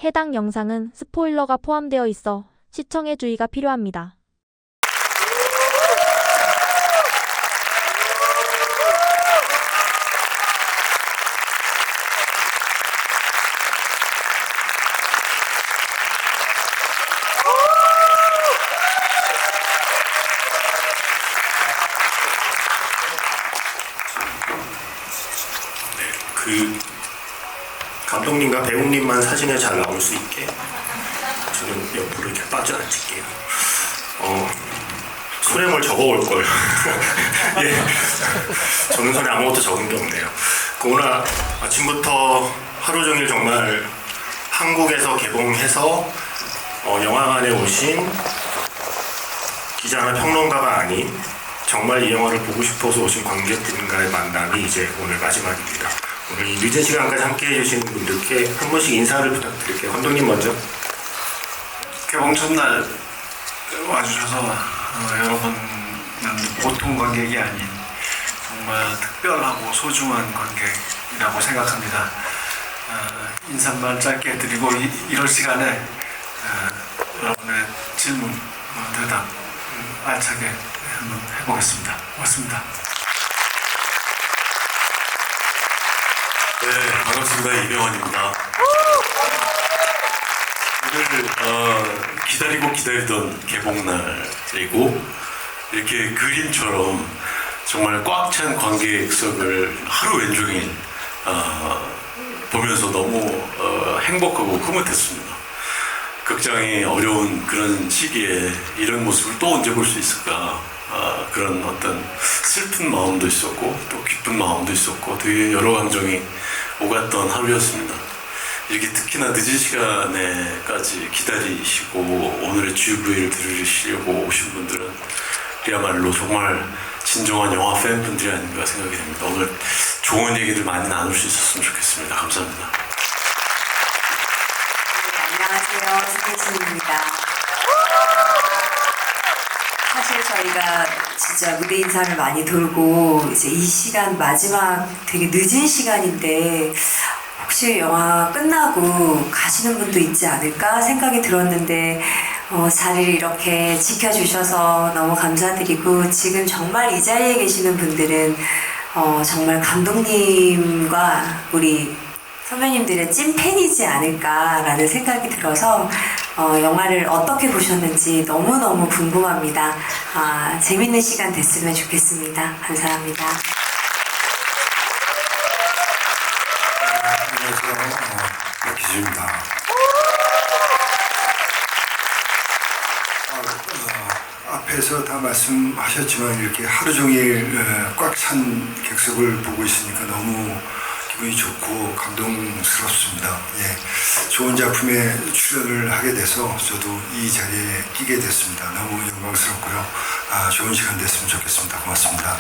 해당 영상은 스포일러가 포함되어 있어 시청에 주의가 필요합니다. 감독님과 배우님만 사진에 잘 나올 수 있게 저는 옆으로 이렇게 빠져 앉을게요. 손에 뭘 적어올 걸. 예. 저는 손에 아무것도 적은 게 없네요. 오늘 아침부터 하루 종일 정말 한국에서 개봉해서 영화관에 오신 기자나 평론가가 아닌 정말 이 영화를 보고 싶어서 오신 관객분과의 만남이 이제 오늘 마지막입니다. 오늘 이 늦은 시간까지 함께 해주신 분들께 한 번씩 인사를 부탁드릴게요. 감독님 먼저. 개봉 첫날 와주셔서 여러분은 보통 관객이 아닌 정말 특별하고 소중한 관객이라고 생각합니다. 인사말 짧게 드리고 이럴 시간에 여러분의 질문, 대답 알차게 한번 해보겠습니다. 고맙습니다. 네, 반갑습니다. 이병헌입니다. 오늘 기다리고 기다리던 개봉날이고 이렇게 그림처럼 정말 꽉 찬 관객석을 하루 왼종일 보면서 너무 행복하고 흐뭇했습니다. 극장이 어려운 그런 시기에 이런 모습을 또 언제 볼 수 있을까, 그런 어떤 슬픈 마음도 있었고 또 기쁜 마음도 있었고 되게 여러 감정이 오갔던 하루였습니다. 이렇게 특히나 늦은 시간에까지 기다리시고 오늘의 GV를 들으시려고 오신 분들은 그야말로 정말 진정한 영화 팬분들이 아닌가 생각이 됩니다. 오늘 좋은 얘기들 많이 나눌 수 있었으면 좋겠습니다. 감사합니다. 네, 안녕하세요. 신혜진입니다. 사실 저희가 진짜 무대 인사를 많이 돌고 이제 이 시간 마지막 되게 늦은 시간인데 혹시 영화 끝나고 가시는 분도 있지 않을까 생각이 들었는데 자리를 이렇게 지켜주셔서 너무 감사드리고 지금 정말 이 자리에 계시는 분들은 정말 감독님과 우리 선배님들의 찐팬이지 않을까라는 생각이 들어서 영화를 어떻게 보셨는지 너무너무 궁금합니다. 재밌는 시간 됐으면 좋겠습니다. 감사합니다. 안녕하세요. 박기주입니다. 앞에서 다 말씀하셨지만 이렇게 하루 종일 꽉 찬 객석을 보고 있으니까 너무 기분이 좋고 감동스럽습니다. 예, 좋은 작품에 출연을 하게 돼서 저도 이 자리에 끼게 됐습니다. 너무 영광스럽고요. 좋은 시간 됐으면 좋겠습니다. 고맙습니다.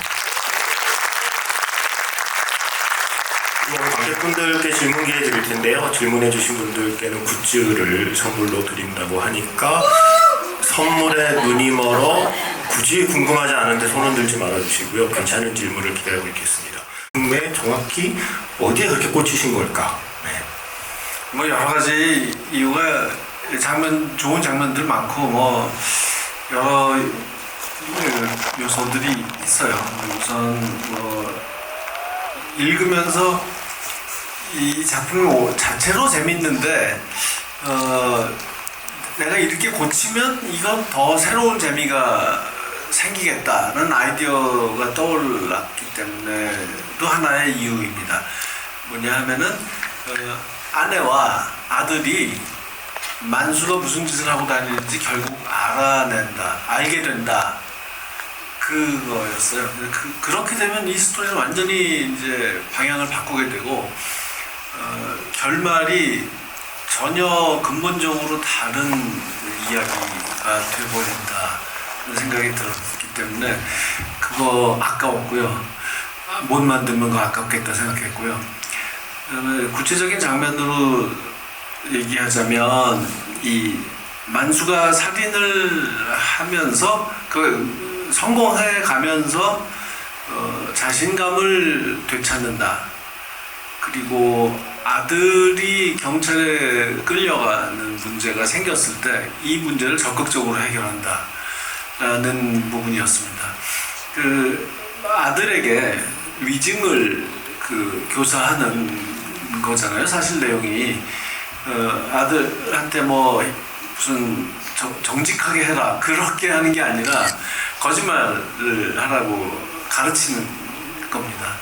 관객분들께 질문 기회 드릴 텐데요. 질문해주신 분들께는 굿즈를 선물로 드린다고 하니까 선물에 눈이 멀어 굳이 궁금하지 않은데 손은 들지 말아주시고요. 괜찮은 질문을 기다리고 있겠습니다. 왜 정확히 어디에 그렇게 꽂히신 걸까? 네. 뭐 여러 가지 이유가 좋은 장면들 많고 여러 요소들이 있어요. 우선 읽으면서 이 작품 자체로 재밌는데 내가 이렇게 고치면 이건 더 새로운 재미가 생기겠다는 아이디어가 떠올랐기 때문에 또 하나의 이유입니다. 뭐냐 하면은 아내와 아들이 만수가 무슨 짓을 하고 다니는지 결국 알게 된다. 그거였어요. 그렇게 되면 이 스토리는 완전히 이제 방향을 바꾸게 되고 결말이 전혀 근본적으로 다른 이야기가 되어버린다는 생각이 들었기 때문에 그거 아까웠고요. 못 만들면 그거 아깝겠다 생각했고요. 그다음에 구체적인 장면으로 얘기하자면 이 만수가 살인을 하면서 성공해 가면서 자신감을 되찾는다. 그리고 아들이 경찰에 끌려가는 문제가 생겼을 때 이 문제를 적극적으로 해결한다. 라는 부분이었습니다. 그 아들에게 위증을 교사하는 거잖아요. 사실 내용이 아들한테 뭐 무슨 정직하게 해라 그렇게 하는 게 아니라 거짓말을 하라고 가르치는 겁니다.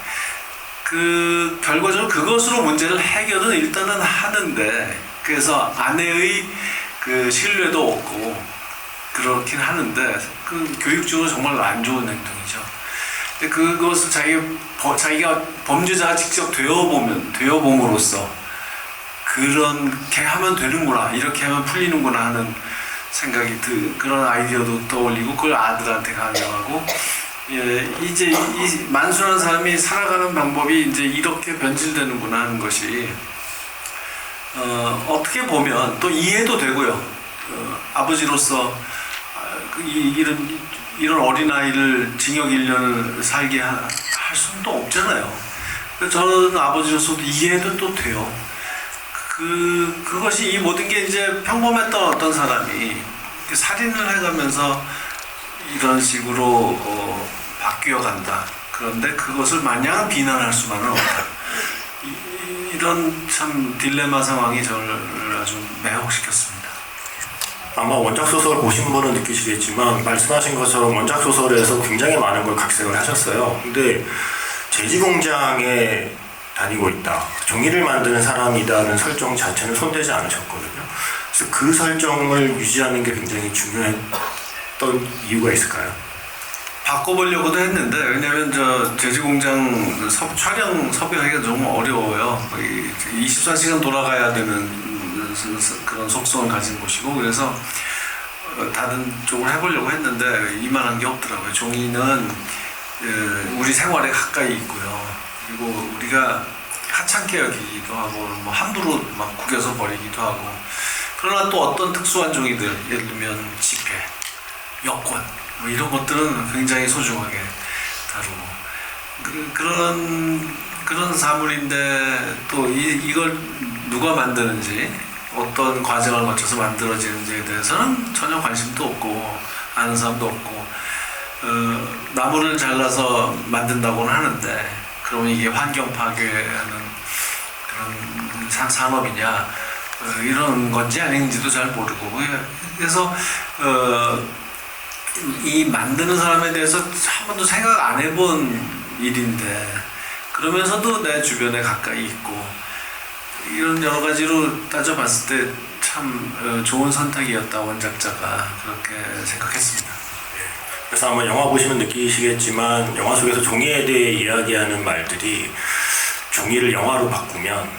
그 결과적으로 그것으로 문제를 해결은 일단은 하는데, 그래서 아내의 그 신뢰도 얻고 그렇긴 하는데 그 교육적으로 정말 안 좋은 행동이죠. 근데 그것을 자기가 범죄자가 직접 되어봄으로써 그렇게 하면 되는구나, 이렇게 하면 풀리는구나 하는 생각이 그런 아이디어도 떠올리고 그걸 아들한테 강요하고, 이제 이 만수라는 사람이 살아가는 방법이 이제 이렇게 변질되는구나 하는 것이 어떻게 보면 또 이해도 되고요. 아버지로서 이런 어린아이를 징역 1년을 살게 할 수는 또 없잖아요. 저는 아버지로서도 이해도 또 돼요. 그것이 이 모든 게 이제 평범했던 어떤 사람이 살인을 해가면서 이런 식으로 바뀌어 간다. 그런데 그것을 마냥 비난할 수만은 없다. 이런 참 딜레마 상황이 저를 아주 매혹시켰습니다. 아마 원작 소설을 보신 분은 느끼시겠지만 말씀하신 것처럼 원작 소설에서 굉장히 많은 걸 각색을 하셨어요. 근데 제지공장에 다니고 있다, 종이를 만드는 사람이다는 설정 자체는 손대지 않으셨거든요. 그래서 그 설정을 유지하는 게 굉장히 중요했던 이유가 있을까요? 바꿔보려고도 했는데, 왜냐면 제지공장 촬영 섭외하기가 너무 어려워요. 24시간 돌아가야 되는 그런 속성을 가진 곳이고, 그래서 다른 쪽을 해보려고 했는데 이만한 게 없더라고요. 종이는 우리 생활에 가까이 있고요. 그리고 우리가 하찮게 여기기도 하고 뭐 함부로 막 구겨서 버리기도 하고, 그러나 또 어떤 특수한 종이들, 예를 들면 지폐, 여권 뭐 이런 것들은 굉장히 소중하게 다루고, 그런 사물인데 또 이걸 누가 만드는지, 어떤 과정을 거쳐서 만들어지는지에 대해서는 전혀 관심도 없고 아는 사람도 없고, 나무를 잘라서 만든다고는 하는데 그러면 이게 환경 파괴하는 그런 산업이냐, 이런 건지 아닌지도 잘 모르고, 그래서 이 만드는 사람에 대해서 한 번도 생각 안 해본 일인데, 그러면서도 내 주변에 가까이 있고, 이런 여러 가지로 따져봤을 때 참 좋은 선택이었다, 원작자가 그렇게 생각했습니다. 그래서 아마 영화 보시면 느끼시겠지만 영화 속에서 종이에 대해 이야기하는 말들이 종이를 영화로 바꾸면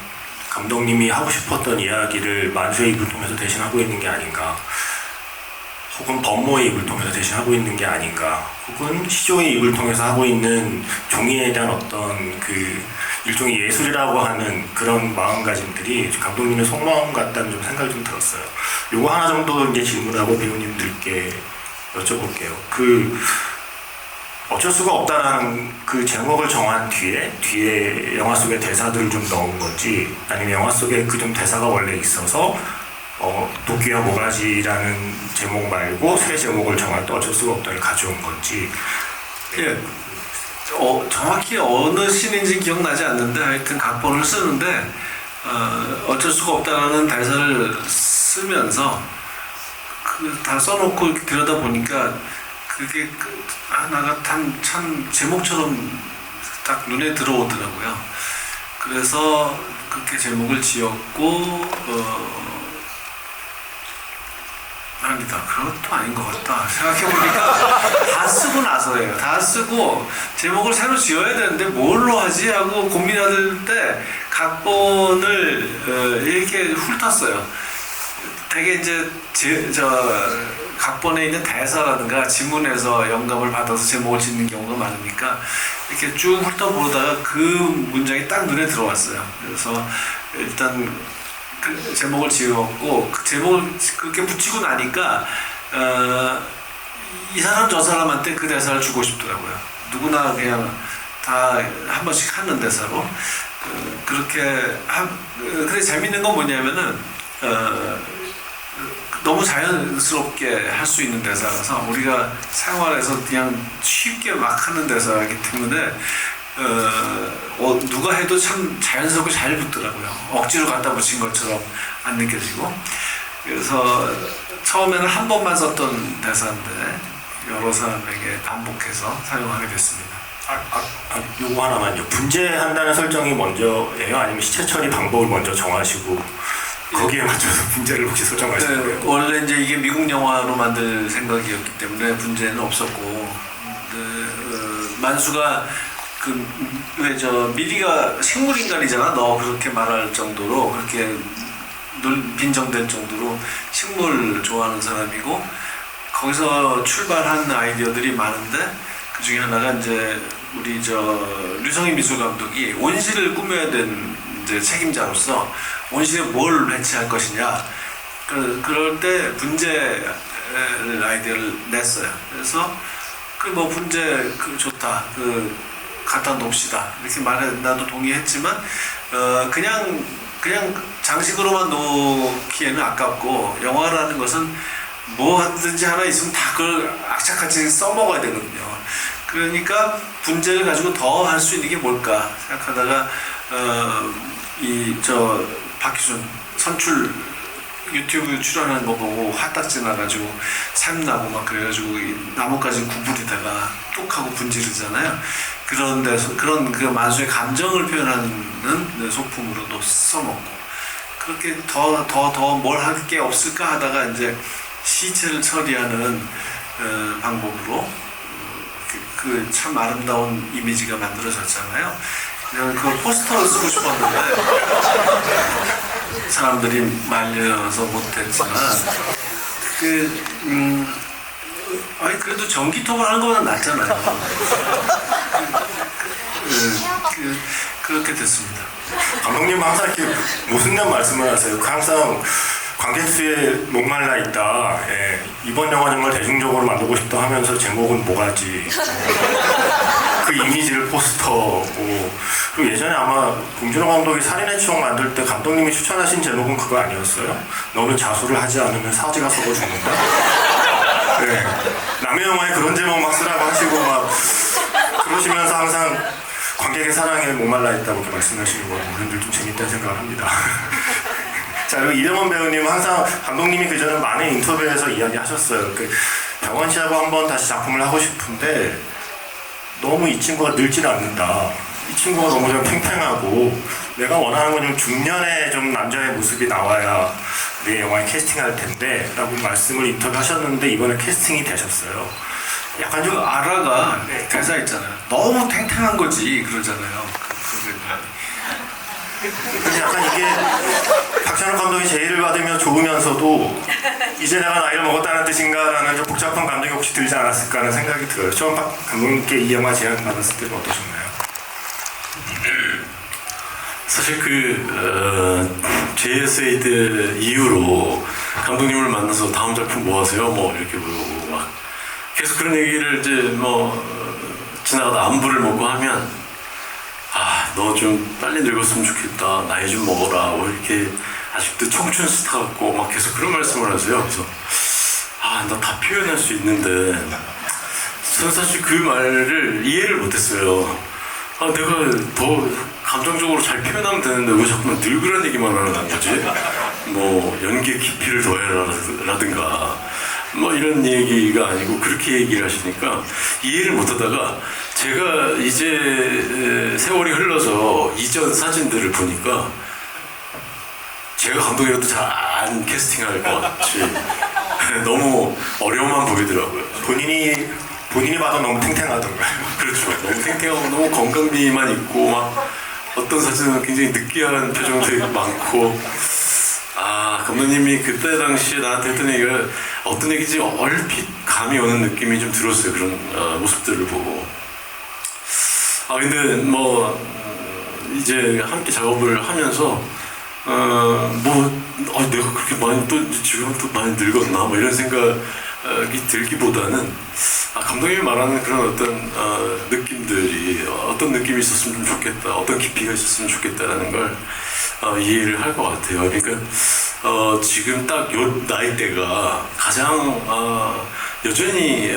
감독님이 하고 싶었던 이야기를 만수의 입을 통해서 대신하고 있는 게 아닌가, 혹은 범모의 입을 통해서 대신하고 있는 게 아닌가, 혹은 시조의 입을 통해서 하고 있는 종이에 대한 어떤 그 일종의 예술이라고 하는 그런 마음가짐들이 감독님의 속마음 같다는 좀 생각이 좀 들었어요. 요거 하나 정도 이제 질문하고 배우님들께 여쭤볼게요. 어쩔 수가 없다라는 그 제목을 정한 뒤에 영화 속의 대사들을 좀 넣은 건지, 아니면 영화 속에 그 좀 대사가 원래 있어서 도끼와 모가지라는 제목 말고 새 제목을 정할 때 어쩔 수가 없다를 가져온 건지. 예. 정확히 어느 씬인지 기억나지 않는데 하여튼 각본을 쓰는데 어쩔 수가 없다라는 대사를 쓰면서 다 써놓고 들여다보니까 그게 하나가 참 제목처럼 딱 눈에 들어오더라고요. 그래서 그렇게 제목을 지었고, 아니다, 그것도 아닌 것 같다 생각해보니까 다 쓰고 나서예요. 다 쓰고 제목을 새로 지어야 되는데 뭘로 하지 하고 고민할 때 각본을 이렇게 훑었어요. 되게 이제 각본에 있는 대사라든가 지문에서 영감을 받아서 제목을 짓는 경우가 많으니까 이렇게 쭉 훑어보다가 그 문장이 딱 눈에 들어왔어요. 그래서 일단 그 제목을 지었고, 그 제목을 그렇게 붙이고 나니까 이 사람 저 사람한테 그 대사를 주고 싶더라고요. 누구나 그냥 다 한 번씩 하는 대사로 근데 재밌는 건 뭐냐면은 너무 자연스럽게 할 수 있는 대사라서 우리가 생활에서 그냥 쉽게 막 하는 대사이기 때문에 누가 해도 참 자연스럽게 잘 붙더라고요. 억지로 갖다 붙인 것처럼 안 느껴지고. 그래서 처음에는 한 번만 썼던 대사인데 여러 사람에게 반복해서 사용하게 됐습니다. 요거 하나만요. 분재한다는 설정이 먼저예요? 아니면 시체 처리 방법을 먼저 정하시고 거기에 맞춰서 분재를 혹시 설정하신 거예요? 원래 이제 이게 미국 영화로 만들 생각이었기 때문에 분재는 없었고, 만수가 미리가 식물인간이잖아. 너 그렇게 말할 정도로 그렇게 빈정될 정도로 식물 좋아하는 사람이고, 거기서 출발한 아이디어들이 많은데 그 중에 하나가 이제 우리 류성희 미술 감독이 온실을 꾸며야 된 이제 책임자로서 온실에 뭘 배치할 것이냐, 그럴 때 분재 아이디어를 냈어요. 그래서 분재 좋다, 갖다 놓읍시다 이렇게 말해. 나도 동의했지만 그냥 장식으로만 놓기에는 아깝고, 영화라는 것은 뭐 하든지 하나 있으면 다 그걸 악착같이 써먹어야 되거든요. 그러니까 분재를 가지고 더 할 수 있는 게 뭘까 생각하다가 박희순 선출 유튜브 출연하는 거 보고 화딱지 나가지고 샘나고 막 그래가지고 나뭇가지 구부리다가 뚝 하고 분지르잖아요. 그런 데서 그런 만수의 감정을 표현하는 소품으로도 써먹고, 그렇게 더 뭘 할 게 없을까 하다가 이제 시체를 처리하는 방법으로 참 아름다운 이미지가 만들어졌잖아요. 그 포스터를 쓰고 싶었는데 사람들이 말려서 못했지만 그래도 전기톱을 하는 거보다 낫잖아요. 그렇게 됐습니다. 감독님 항상 이렇게 모순된 말씀을 하세요. 항상 관객 수에 목말라 있다. 예, 이번 영화 정말 대중적으로 만들고 싶다 하면서 제목은 뭐가지. 그 이미지를 포스터고. 그리고 예전에 아마 봉준호 감독이 살인의 추억 만들 때 감독님이 추천하신 제목은 그거 아니었어요? 너는 자수를 하지 않으면 사지가 썩어 죽는다. 네. 남의 영화에 그런 제목 막 쓰라고 하시고 막 그러시면서 항상 관객의 사랑에 목말라 있다고 이렇게 말씀하시는 거 어른들 좀 재밌다는 생각을 합니다. 자, 그리고 이병헌 배우님은 항상 감독님이 그전에 많은 인터뷰에서 이야기하셨어요. 병헌 씨하고 한번 다시 작품을 하고 싶은데 너무 이 친구가 늙질 않는다. 이 친구가 너무 좀 팽팽하고 내가 원하는 건 좀 중년의 좀 남자의 모습이 나와야 내 영화에 캐스팅할 텐데 라고 말씀을 인터뷰하셨는데 이번에 캐스팅이 되셨어요. 약간 좀 아라가 대사 있잖아요. 너무 탱탱한 거지 그러잖아요. 근데 약간 이게 박찬욱 감독이 제의를 받으며 좋으면서도 이제 내가 나이를 먹었다는 뜻인가라는 좀 복잡한 감정이 혹시 들지 않았을까 하는 생각이 들어요. 처음 박 감독님께 이 영화 제안 받았을 때는 어떠셨나요? 사실 JSA 때 이후로 감독님을 만나서 다음 작품 뭐 하세요? 뭐 이렇게 물어보고 막 계속 그런 얘기를 이제 지나가다 안부를 묻고 하면 너 좀 빨리 늙었으면 좋겠다. 나이 좀 먹어라. 뭐 이렇게 아직도 청춘 스타 같고 막 계속 그런 말씀을 하세요. 그래서 나 다 표현할 수 있는데 저는 사실 그 말을 이해를 못했어요. 내가 더 감정적으로 잘 표현하면 되는데 왜 자꾸만 늙으란 얘기만 하는 거지? 뭐 연기의 깊이를 더해라라든가 뭐 이런 얘기가 아니고 그렇게 얘기를 하시니까 이해를 못하다가 제가 이제 세월이 흘러서 이전 사진들을 보니까 제가 감독이라도 잘 안 캐스팅할 것 같이 너무 어려움만 보이더라고요. 본인이 봐도 너무 탱탱하던가요? 그렇죠. 너무 탱탱하고 너무 건강미만 있고 막 어떤 사진은 굉장히 느끼한 표정들이 많고 감독님이 그때 당시에 나한테 했던 얘기가 어떤 얘기인지 얼핏 감이 오는 느낌이 좀 들었어요. 그런 모습들을 보고. 근데 이제 함께 작업을 하면서 내가 그렇게 많이 또 지금 또 많이 늙었나 뭐 이런 생각을 들기보다는 감독님이 말하는 그런 어떤 느낌들이 어떤 느낌이 있었으면 좀 좋겠다, 어떤 깊이가 있었으면 좋겠다라는 걸 이해를 할 것 같아요. 그러니까 지금 딱 요 나이대가 가장 여전히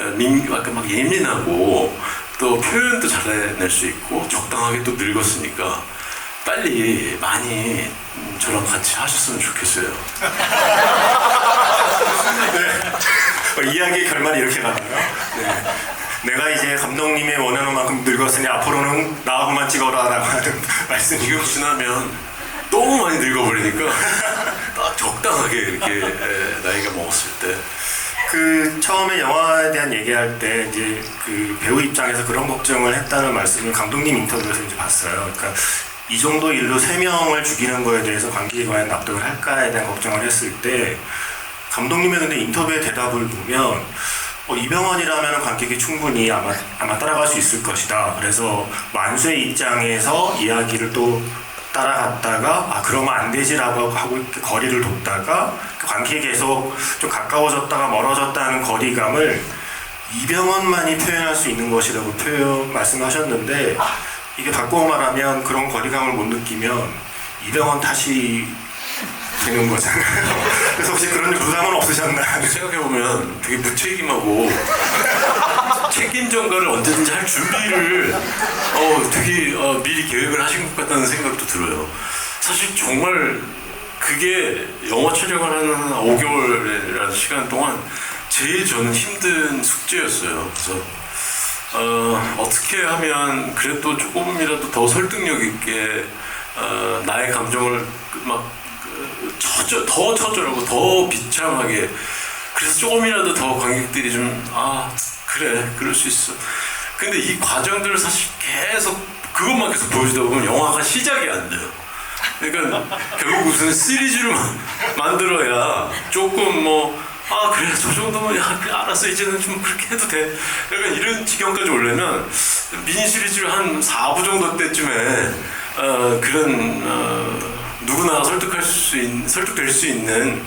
아까 막 예민하고 또 표현도 잘해낼 수 있고 적당하게 또 늙었으니까 빨리 많이 저랑 같이 하셨으면 좋겠어요. 네. 이야기의 결말이 이렇게 가나요? 네. 내가 이제 감독님의 원하는 만큼 늙었으니 앞으로는 나하고만 찍어라라고 하는 말씀이 지금 지나면 너무 많이 늙어버리니까 딱 적당하게 이렇게 나이가 먹었을 때 그 처음에 영화에 대한 얘기할 때 이제 그 배우 입장에서 그런 걱정을 했다는 말씀을 감독님 인터뷰에서 이제 봤어요. 그러니까 이 정도 일로 3명을 죽이는 거에 대해서 관객이 과연 납득을 할까에 대한 걱정을 했을 때 감독님의 근데 인터뷰의 대답을 보면 이병헌이라면 관객이 충분히 아마 따라갈 수 있을 것이다. 그래서 만수의 입장에서 이야기를 또 따라갔다가 그러면 안 되지라고 하고 이렇게 거리를 뒀다가 관객이 계속 좀 가까워졌다가 멀어졌다는 거리감을 이병헌만이 표현할 수 있는 것이라고 말씀하셨는데 이게 바꾸어 말하면 그런 거리감을 못 느끼면 이병헌 탓이 되는 거잖아요. 그래서 혹시 그런 부담은 없으셨나요? 생각해보면 되게 무책임하고 책임 전가를 언제든지 할 준비를 되게 미리 계획을 하신 것 같다는 생각도 들어요. 사실 정말 그게 영화 촬영을 하는 한 5개월이라는 시간 동안 제일 저는 힘든 숙제였어요. 그래서 어떻게 하면 그래도 조금이라도 더 설득력 있게 나의 감정을 막 더 처절하고 더 비참하게 그래서 조금이라도 더 관객들이 좀 그래 그럴 수 있어. 근데 이 과정들을 사실 계속 그것만 계속 보여주다 보면 영화가 시작이 안 돼요. 그러니까 결국 무슨 시리즈를 만들어야 조금 그래 저 정도면 그래, 알았어 이제는 좀 그렇게 해도 돼. 약간 이런 지경까지 오려면 미니 시리즈를 한 4부 정도 때쯤에 그런 누구나 설득될 수 있는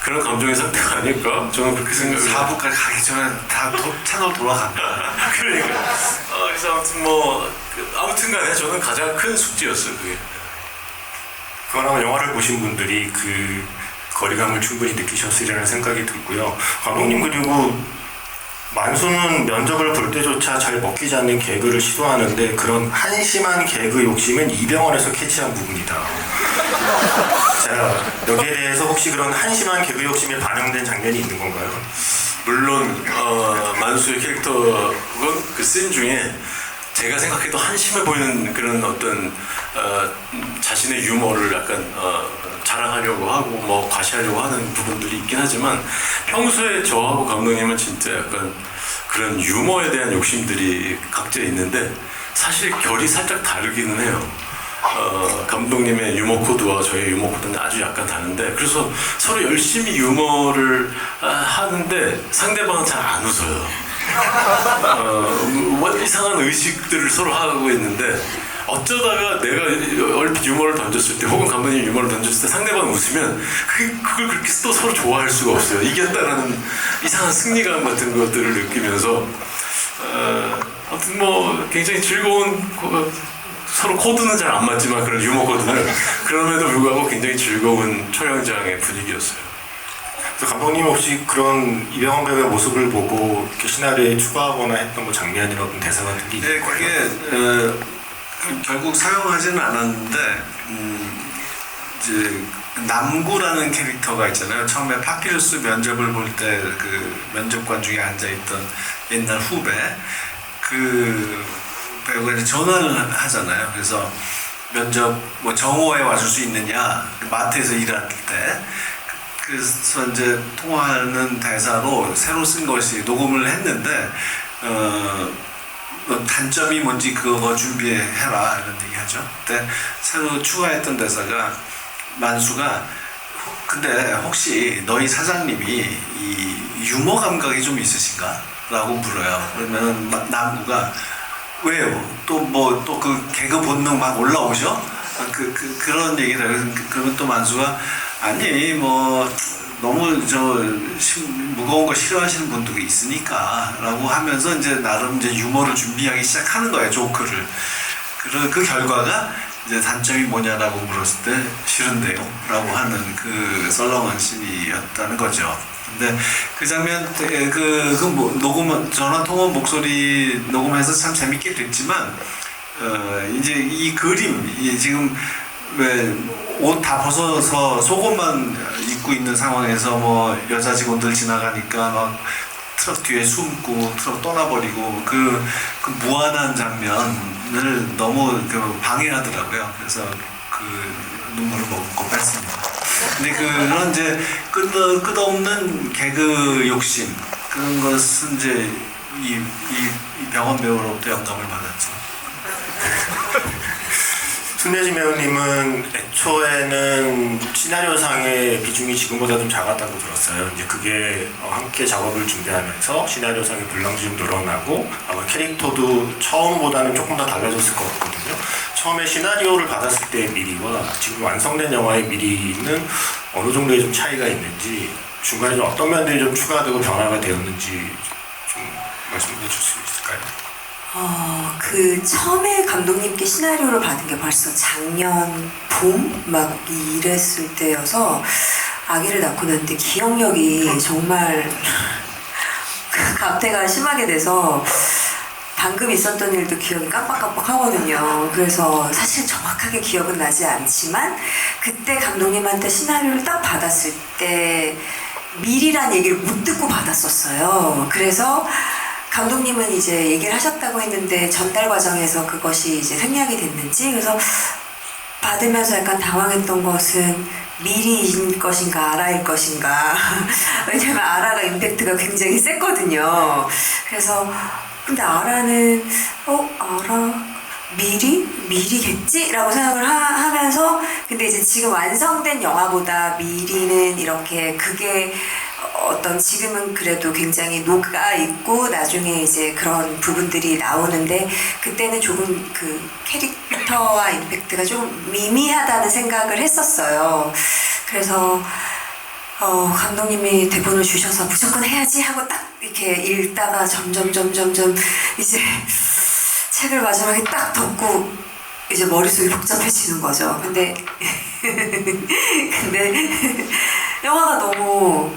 그런 감정의 상태가 아닐까? 저는 그렇게 생각해요. 4부까지 가기 전에 다 채널 돌아간다. 그러니까 그래서 아무튼 간에 저는 가장 큰 숙제였어요 그게. 그거나 영화를 보신 분들이 그 거리감을 충분히 느끼셨으리라는 생각이 들고요. 감독님 그리고 만수는 면접을 볼 때조차 잘 먹히지 않는 개그를 시도하는데 그런 한심한 개그 욕심은 이병헌에서 캐치한 부분이다. 자, 여기에 대해서 혹시 그런 한심한 개그 욕심에 반영된 장면이 있는 건가요? 물론 만수의 캐릭터는 그 씬 중에 제가 생각해도 한심해 보이는 그런 어떤 자신의 유머를 약간 자랑하려고 하고 과시하려고 하는 부분들이 있긴 하지만 평소에 저하고 감독님은 진짜 약간 그런 유머에 대한 욕심들이 각자 있는데 사실 결이 살짝 다르기는 해요. 감독님의 유머 코드와 저의 유머 코드는 아주 약간 다른데 그래서 서로 열심히 유머를 하는데 상대방은 잘 안 웃어요. 이상한 의식들을 서로 하고 있는데 어쩌다가 내가 얼핏 유머를 던졌을 때 혹은 감독님이 유머를 던졌을 때 상대방이 웃으면 그걸 그렇게 또 서로 좋아할 수가 없어요. 이겼다라는 이상한 승리감 같은 것들을 느끼면서 아무튼 굉장히 즐거운 서로 코드는 잘 안 맞지만 그런 유머 코드는 그럼에도 불구하고 굉장히 즐거운 촬영장의 분위기였어요. 그래서 감독님 혹시 그런 이병헌 배우의 모습을 보고 이렇게 시나리오에 추가하거나 했던 장면이나 어떤 대사 같은 게 네, 그게 결국 사용하지는 않았는데 이제 남구라는 캐릭터가 있잖아요. 처음에 파피루스 면접을 볼 때 그 면접관 중에 앉아있던 옛날 후배 그 배우가 이제 전화를 하잖아요. 그래서 면접 정오에 와줄 수 있느냐 마트에서 일할 때 그래서 이제 통화하는 대사로 새로 쓴 것이 녹음을 했는데 단점이 뭔지 그거 준비해라 이런 얘기하죠. 그때 새로 추가했던 대사가 만수가 근데 혹시 너희 사장님이 이 유머 감각이 좀 있으신가? 라고 물어요. 그러면 남구가 왜요? 또 그 개그 본능 막 올라오죠? 그런 얘기를 해요. 그러면 또 만수가 아니 너무 무거운 거 싫어하시는 분들이 있으니까라고 하면서 이제 나름 이제 유머를 준비하기 시작하는 거예요, 조크를. 그 결과가 이제 단점이 뭐냐라고 물었을 때 싫은데요라고 하는 그 썰렁한 씬이었다는 거죠. 근데 그 장면 녹음 전화 통화 목소리 녹음해서 참 재밌게 됐지만 이제 이 그림 지금 왜 옷 다 벗어서 속옷만 입고 있는 상황에서 뭐 여자 직원들 지나가니까 막 트럭 뒤에 숨고 트럭 떠나버리고 그 무한한 장면을 너무 방해하더라고요. 그래서 그 눈물을 머금고 뺐습니다. 근데 그런 이제 끝없는 개그 욕심 그런 것은 이제 이 병원 배우로부터 영감을 받았죠. 손예진 배우님은 애초에는 시나리오상의 비중이 지금보다 좀 작았다고 들었어요. 이제 그게 함께 작업을 준비하면서 시나리오상의 분량이 좀 늘어나고 아마 캐릭터도 처음보다는 조금 더 달라졌을 것 같거든요. 처음에 시나리오를 받았을 때의 미리와 지금 완성된 영화의 미리는 어느 정도의 좀 차이가 있는지 중간에 좀 어떤 면들이 좀 추가되고 변화가 되었는지 좀 말씀해 줄 수 있을까요? 처음에 감독님께 시나리오를 받은 게 벌써 작년 봄? 막 이랬을 때여서 아기를 낳고 났는데 기억력이 정말 감퇴가 심하게 돼서 방금 있었던 일도 기억이 깜빡깜빡 하거든요. 그래서 사실 정확하게 기억은 나지 않지만 그때 감독님한테 시나리오를 딱 받았을 때 미리란 얘기를 못 듣고 받았었어요. 그래서 감독님은 이제 얘기를 하셨다고 했는데 전달 과정에서 그것이 이제 생략이 됐는지 그래서 받으면서 약간 당황했던 것은 미리인 것인가 아라일 것인가 왜냐면 아라가 임팩트가 굉장히 셌거든요. 그래서 근데 아라는 아라 미리겠지? 라고 생각을 하면서 근데 이제 지금 완성된 영화보다 미리는 이렇게 그게 어떤 지금은 그래도 굉장히 녹아 있고 나중에 이제 그런 부분들이 나오는데 그때는 조금 그 캐릭터와 임팩트가 조금 미미하다는 생각을 했었어요. 그래서 감독님이 대본을 주셔서 무조건 해야지 하고 딱 이렇게 읽다가 점점 이제 책을 마지막에 딱 덮고 이제 머릿속이 복잡해지는 거죠. 근데 영화가 너무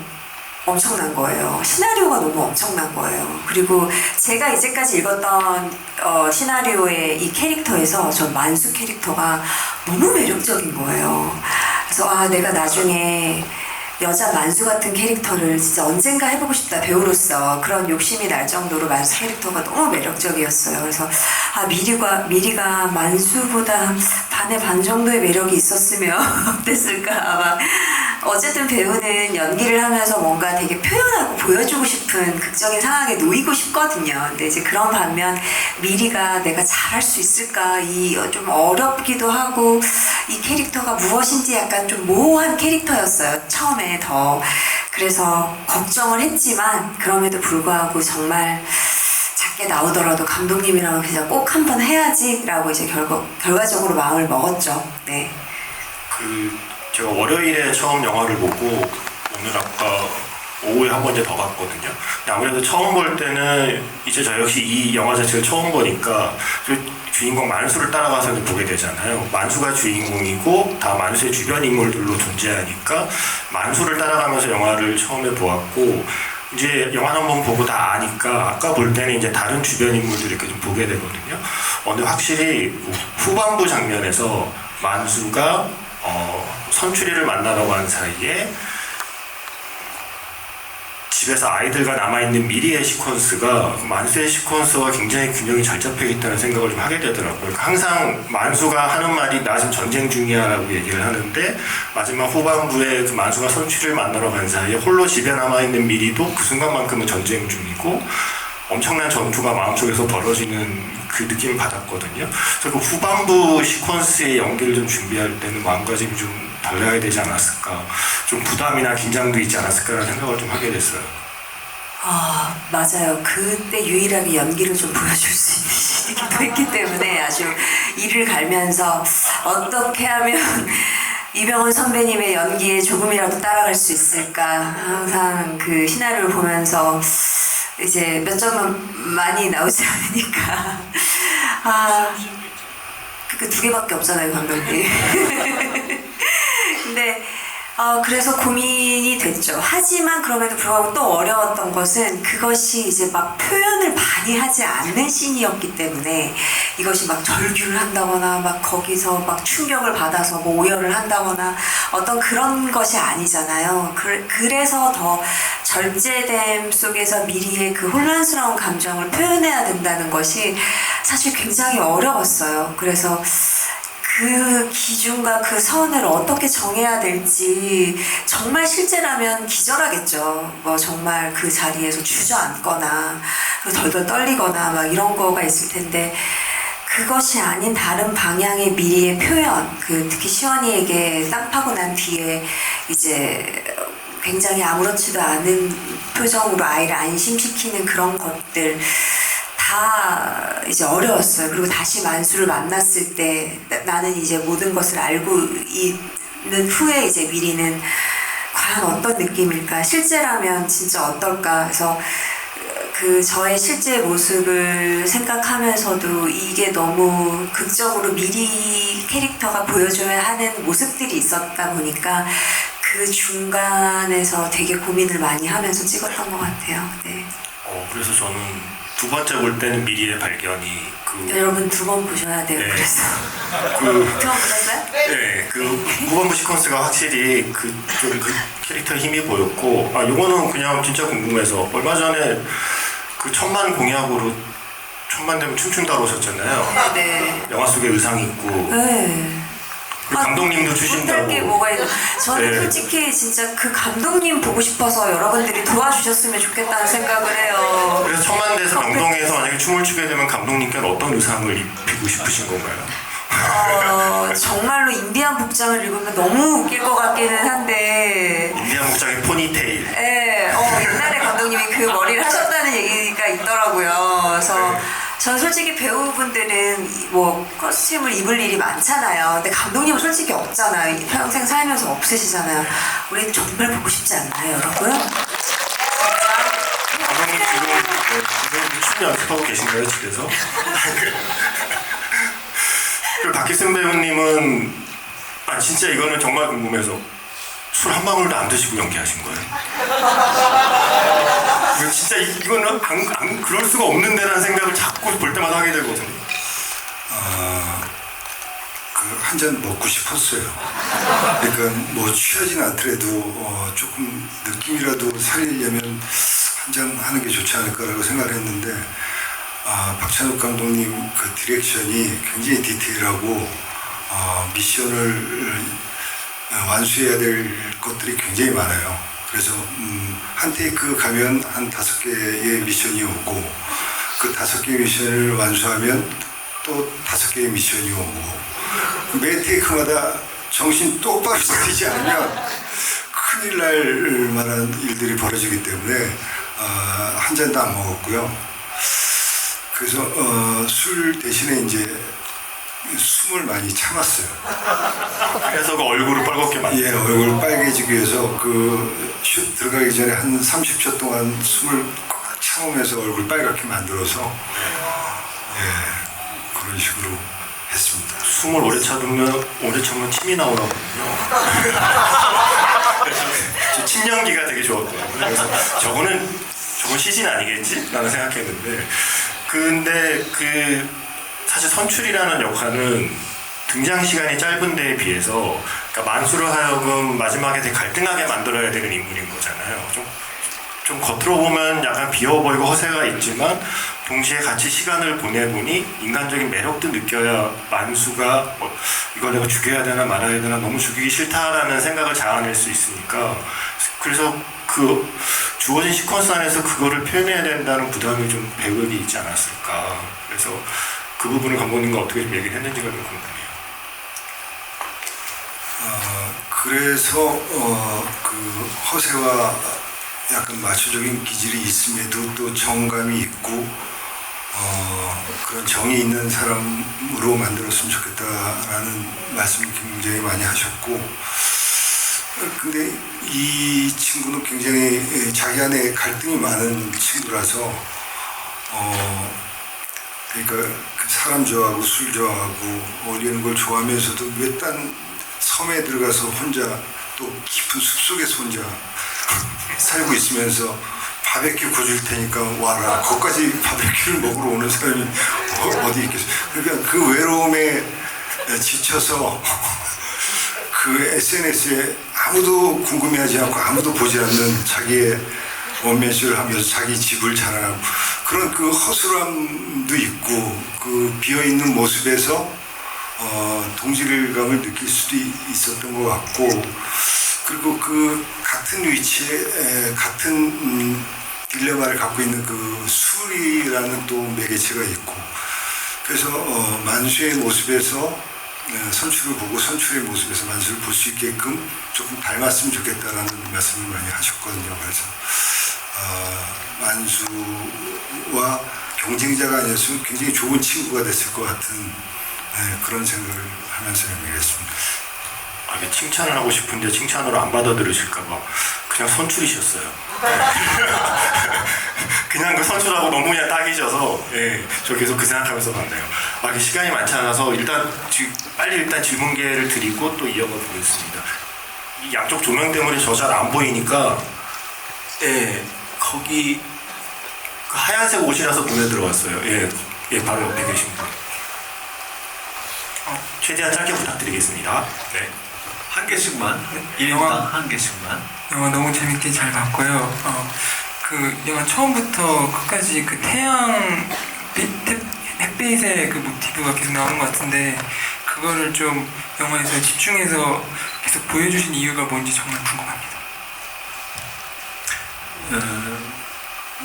엄청난 거예요. 시나리오가 너무 엄청난 거예요. 그리고 제가 이제까지 읽었던 시나리오의 이 캐릭터에서 전 만수 캐릭터가 너무 매력적인 거예요. 그래서 내가 나중에 여자 만수 같은 캐릭터를 진짜 언젠가 해보고 싶다 배우로서 그런 욕심이 날 정도로 만수 캐릭터가 너무 매력적이었어요. 그래서 미리가 만수보다 반의 반 정도의 매력이 있었으면 어땠을까. 아마 어쨌든 배우는 연기를 하면서 뭔가 되게 표현하고 보여주고 싶은 극적인 상황에 놓이고 싶거든요. 근데 이제 그런 반면 미리가 내가 잘할 수 있을까 좀 어렵기도 하고 이 캐릭터가 무엇인지 약간 좀 모호한 캐릭터였어요. 처음에 더. 그래서 걱정을 했지만 그럼에도 불구하고 정말 작게 나오더라도 감독님이랑 그냥 꼭 한번 해야지라고 이제 결과적으로 마음을 먹었죠. 네. 제가 월요일에 처음 영화를 보고 오늘 아까 오후에 한 번 이제 더 봤거든요. 근데 아무래도 처음 볼 때는 이제 저 역시 이 영화 자체를 처음 보니까 주인공 만수를 따라가서 보게 되잖아요. 만수가 주인공이고 다 만수의 주변 인물들로 존재하니까 만수를 따라가면서 영화를 처음에 보았고 이제 영화 한번 보고 다 아니까 아까 볼 때는 이제 다른 주변 인물들 이렇게 좀 보게 되거든요. 근데 확실히 후반부 장면에서 만수가 선추리를 만나러 간 사이에 집에서 아이들과 남아있는 미리의 시퀀스가 만수의 시퀀스와 굉장히 균형이 잘 잡혀있다는 생각을 좀 하게 되더라고요. 항상 만수가 하는 말이 나 지금 전쟁 중이야 라고 얘기를 하는데 마지막 후반부에 그 만수가 선추리를 만나러 간 사이에 홀로 집에 남아있는 미리도 그 순간만큼은 전쟁 중이고 엄청난 전투가 마음속에서 벌어지는 그 느낌을 받았거든요. 그래서 그 후반부 시퀀스의 연기를 좀 준비할 때는 마음가짐이 좀 달라야 되지 않았을까, 좀 부담이나 긴장도 있지 않았을까라는 생각을 좀 하게 됐어요. 맞아요. 그때 유일하게 연기를 좀 보여줄 수 있는 시기도 했기 때문에 아주 이를 갈면서 어떻게 하면 이병헌 선배님의 연기에 조금이라도 따라갈 수 있을까 항상 그 시나리오를 보면서 이제 몇 점은 많이 나오지 않으니까 그 두 개밖에 없잖아요, 감독님. 근데 그래서 고민이 됐죠. 하지만 그럼에도 불구하고 또 어려웠던 것은 그것이 이제 막 표현을 많이 하지 않는 씬이었기 때문에 이것이 막 절규를 한다거나 막 거기서 막 충격을 받아서 뭐 오열을 한다거나 어떤 그런 것이 아니잖아요. 그래서 더 절제됨 속에서 미리의 그 혼란스러운 감정을 표현해야 된다는 것이 사실 굉장히 어려웠어요. 그래서 그 기준과 그 선을 어떻게 정해야 될지 정말 실제라면 기절하겠죠. 뭐 정말 그 자리에서 주저앉거나 덜덜 떨리거나 막 이런 거가 있을 텐데 그것이 아닌 다른 방향의 미리의 표현, 특히 시원이에게 땅 파고 난 뒤에 이제 굉장히 아무렇지도 않은 표정으로 아이를 안심시키는 그런 것들 다 이제 어려웠어요. 그리고 다시 만수를 만났을 때 나는 이제 모든 것을 알고 있는 후에 이제 미리는 과연 어떤 느낌일까? 실제라면 진짜 어떨까? 그래서 그 저의 실제 모습을 생각하면서도 이게 너무 극적으로 미리 캐릭터가 보여줘야 하는 모습들이 있었다 보니까 그 중간에서 되게 고민을 많이 하면서 찍었던 것 같아요. 네. 그래서 저는 두 번째 볼 때는 미리의 발견이 여러분 2번 보셔야 돼요. 네. 그래서 그 2번 보셨어요? 네, 그 후반부 시퀀스가 확실히 그 캐릭터의 힘이 보였고, 요거는 그냥 진짜 궁금해서 얼마 전에 그 천만 공약으로 천만 되면 춤춘다고 오셨잖아요. 네. 영화 속에 의상 입고. 네. 그리고 감독님도 못할 게 주신다고. 뭐가 있나? 저는 네. 솔직히 진짜 그 감독님 보고 싶어서 여러분들이 도와주셨으면 좋겠다는 생각을 해요. 그래서 천만 대에서 명동에서 만약에 춤을 추게 되면 감독님께는 어떤 의상을 입히고 싶으신 건가요? 정말로 인디안 복장을 입으면 너무 웃길 것 같기는 한데. 인디안 복장의 포니테일. 네, 옛날에 감독님이 그 머리를 하셨다는 얘기가 있더라고요. 그래서 저는 솔직히 배우분들은 뭐 코스튬을 입을 일이 많잖아요. 근데 감독님은 솔직히 없잖아요. 평생 살면서 없으시잖아요. 우리 정말 보고 싶지 않나요, 여러분? 감독님 지금 춤 연습하고 계신가요, 집에서? 그리고 박희승 배우님은 진짜 이거는 정말 궁금해서 술 한 방울도 안 드시고 연기하신 거예요? 이거 진짜 이거는 안 그럴 수가 없는데라는 생각을 자꾸 볼 때마다 하게 되거든요. 그 한 잔 먹고 싶었어요. 그러니까 뭐 취하진 않더라도 조금 느낌이라도 살리려면 한 잔 하는 게 좋지 않을까라고 생각을 했는데 박찬욱 감독님 그 디렉션이 굉장히 디테일하고 미션을 완수해야 될 것들이 굉장히 많아요. 그래서 한 테이크 가면 한 5개의 미션이 오고 그 5개의 미션을 완수하면 또 5개의 미션이 오고 매 테이크마다 정신 똑바로 차리지 않으면 큰일 날 만한 일들이 벌어지기 때문에 한 잔도 안 먹었고요. 그래서 술 대신에 이제 숨을 많이 참았어요. 그래서 그 얼굴을 빨갛게 만들어요. 예, 얼굴 빨개지기 위해서 그 슛 들어가기 전에 한 30초 동안 숨을 꽉 참으면서 얼굴 빨갛게 만들어서 그런 식으로 했습니다. 숨을 오래 참으면 침이 나오거든요. 저 침 연기가 되게 좋았거든요. 그래서 저건 시신 아니겠지? 라는 생각했는데 근데 사실 선출이라는 역할은 등장 시간이 짧은 데에 비해서 그러니까 만수를 하여금 마지막에 되게 갈등하게 만들어야 되는 인물인 거잖아요. 좀 겉으로 보면 약간 비어 보이고 허세가 있지만 동시에 같이 시간을 보내보니 인간적인 매력도 느껴야 만수가 이걸 내가 죽여야 되나 말아야 되나 너무 죽이기 싫다라는 생각을 자아낼 수 있으니까 그래서 그 주어진 시퀀스 안에서 그거를 표현해야 된다는 부담이 좀 배우에게 있지 않았을까. 그래서 그 부분을 감독님과 어떻게 좀 얘기를 했는지가 좀 궁금해요. 그래서 그 허세와 약간 마초적인 기질이 있음에도 또 정감이 있고 그런 정이 있는 사람으로 만들었으면 좋겠다라는 말씀을 굉장히 많이 하셨고, 근데 이 친구는 굉장히 자기 안에 갈등이 많은 친구라서 그러니까 그 사람 좋아하고 술 좋아하고 이런 걸 좋아하면서도 왜 딴 섬에 들어가서 혼자 또 깊은 숲속에서 혼자 살고 있으면서 바베큐 구워줄 테니까 와라. 거기까지 바베큐를 먹으러 오는 사람이 어디 있겠어요. 그러니까 그 외로움에 지쳐서 그 SNS에 아무도 궁금해하지 않고 아무도 보지 않는 자기의 원맨쇼를 하면서 자기 집을 자랑하고 그런 그 허술함도 있고 그 비어있는 모습에서 동질감을 느낄 수도 있었던 것 같고, 그리고 그 같은 위치에 같은 딜레마를 갖고 있는 그 술이라는 또 매개체가 있고, 그래서 만수의 모습에서 선출을 보고 선출의 모습에서 만수를 볼 수 있게끔 조금 닮았으면 좋겠다라는 말씀을 많이 하셨거든요. 그래서 만수와 경쟁자가 아니었으면 굉장히 좋은 친구가 됐을 것 같은 그런 생각을 하면서 연기했습니다. 이게 칭찬을 하고 싶은데 칭찬으로 안 받아들으실까봐 그냥 선출이셨어요. 그냥 그 선출하고 너무 그냥 딱이셔서 저 계속 그 생각하면서 봤네요. 이게 시간이 많지 않아서 빨리 일단 질문 기회를 드리고 또 이어가 보겠습니다. 이 양쪽 조명 때문에 저 잘 안 보이니까 거기 그 하얀색 옷이라서 눈에 들어왔어요. 바로 옆에 계신 분. 최대한 짧게 부탁드리겠습니다. 네. 한 개씩만, 1인당 한 개씩만. 영화 너무 재밌게 잘 봤고요. 그 영화 처음부터 끝까지 그 햇빛의 그 모티브가 계속 나오는 것 같은데, 그거를 좀 영화에서 집중해서 계속 보여주신 이유가 뭔지 정말 궁금합니다.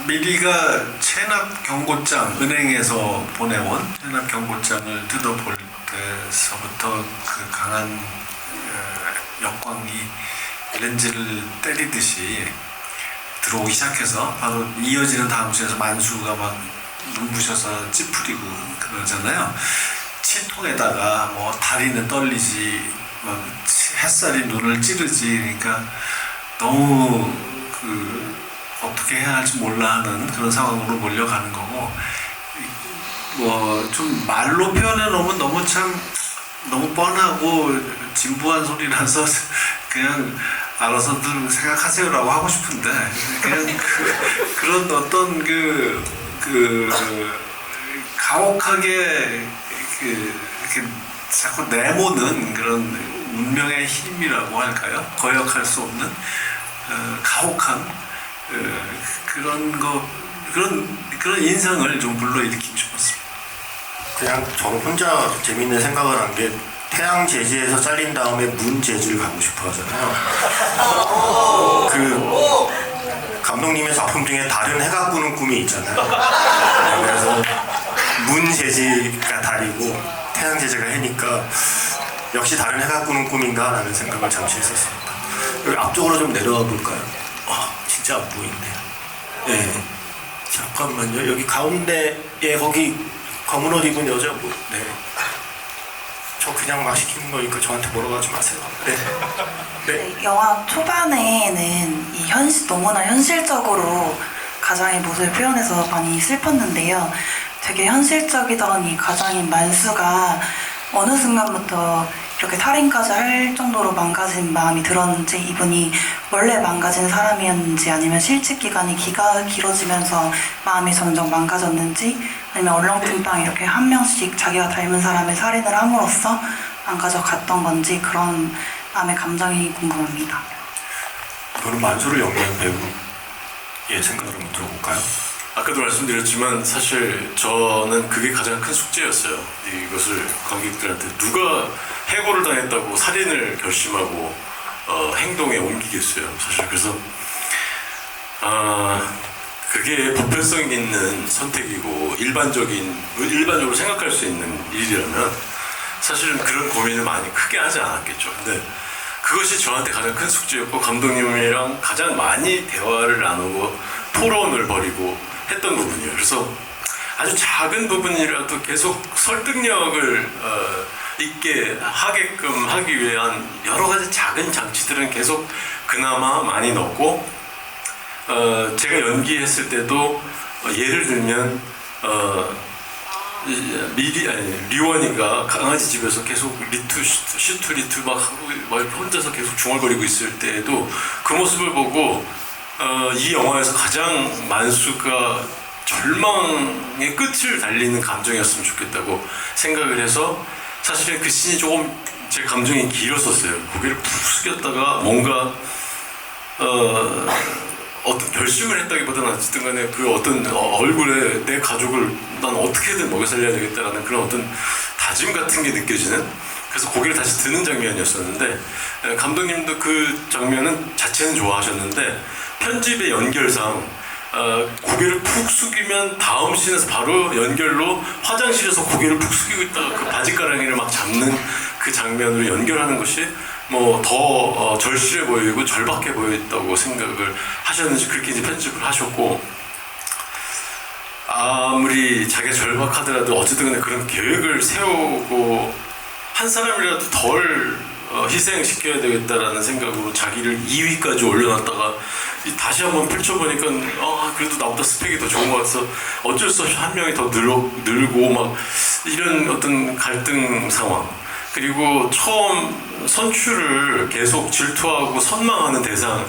미리가 체납 경고장, 은행에서 보내온 체납 경고장을 뜯어볼 때서부터 그 강한 역광이 렌즈를 때리듯이 들어오기 시작해서 바로 이어지는 다음 주에서 만수가 막 눈부셔서 찌푸리고 그러잖아요. 치통에다가 뭐 다리는 떨리지, 막 햇살이 눈을 찌르지, 그러니까 너무 어떻게 해야 할지 몰라 하는 그런 상황으로 몰려가는 거고, 뭐 좀 말로 표현해 놓으면 너무 뻔하고 진부한 소리라서 그냥 알아서들 생각하세요라고 하고 싶은데, 그냥 그런 어떤 가혹하게 이렇게 자꾸 내모는 그런 운명의 힘이라고 할까요? 거역할 수 없는 가혹한 그런 인상을 좀 불러일으키고 싶었습니다. 그냥 저는 혼자 재밌는 생각을 한 게 태양 제지에서 잘린 다음에 문 제지를 가고 싶어 하잖아요. 그 감독님의 작품 중에 다른 해가 꾸는 꿈이 있잖아요. 그래서 문 제지가 달이고 태양 제지가 해니까 역시 다른 해가 꾸는 꿈인가 라는 생각을 잠시 했었습니다. 여기 앞쪽으로 좀 내려와 볼까요? 진짜 안 보이네요. 네. 잠깐만요. 여기 가운데에 거기 검은 옷 입은 여자 네. 저 그냥 막 시키는 거니까 저한테 뭐라고 하지 마세요. 네. 네, 영화 초반에는 너무나 현실적으로 가장의 모습을 표현해서 많이 슬펐는데요. 되게 현실적이던 이 가장인 만수가 어느 순간부터 이렇게 살인까지 할 정도로 망가진 마음이 들었는지, 이분이 원래 망가진 사람이었는지, 아니면 실직 기간이 길어지면서 마음이 점점 망가졌는지, 아니면 얼렁뚱땅 이렇게 한 명씩 자기가 닮은 사람을 살인을 함으로써 망가져 갔던 건지, 그런 마음의 감정이 궁금합니다. 그럼 만수를 연기한 배우의 생각을 한번 들어볼까요? 아까도 말씀드렸지만 사실 저는 그게 가장 큰 숙제였어요. 이것을 관객들한테 누가 해고를 당했다고 살인을 결심하고 행동에 옮기겠어요. 사실 그래서 그게 보편성 있는 선택이고 일반적으로 생각할 수 있는 일이라면 사실은 그런 고민을 많이 크게 하지 않았겠죠. 근데 그것이 저한테 가장 큰 숙제였고, 감독님이랑 가장 많이 대화를 나누고 토론을 벌이고 했던 부분이에요. 그래서 아주 작은 부분이라도 계속 설득력을 있게 하게끔 하기 위한 여러 가지 작은 장치들은 계속 그나마 많이 넣고, 제가 연기했을 때도 예를 들면 리원이가 강아지 집에서 계속 리투 막 하고 혼자서 계속 중얼거리고 있을 때에도 그 모습을 보고 이 영화에서 가장 만수가 절망의 끝을 달리는 감정이었으면 좋겠다고 생각을 해서, 사실은 그 씬이 조금 제 감정이 길었었어요. 고개를 푹 숙였다가 뭔가 어떤 결심을 했다기보다는 어쨌든 간에 그 어떤 얼굴에 내 가족을 난 어떻게든 먹여 살려야 되겠다라는 그런 어떤 다짐 같은 게 느껴지는, 그래서 고개를 다시 드는 장면이었었는데, 감독님도 그 장면은 자체는 좋아하셨는데 편집의 연결상 고개를 푹 숙이면 다음 씬에서 바로 연결로 화장실에서 고개를 푹 숙이고 있다가 그 바지가랑이를 막 잡는 그 장면으로 연결하는 것이 뭐 더 절실해 보이고 절박해 보였다고 생각을 하셨는지 그렇게 이제 편집을 하셨고, 아무리 자기가 절박하더라도 어쨌든 간에 그런 계획을 세우고 한 사람이라도 덜 희생시켜야 되겠다라는 생각으로 자기를 2위까지 올려놨다가 다시 한번 펼쳐보니까 그래도 나보다 스펙이 더 좋은 것 같아서 어쩔 수 없이 한 명이 더 늘고 막 이런 어떤 갈등 상황, 그리고 처음 선출을 계속 질투하고 선망하는 대상,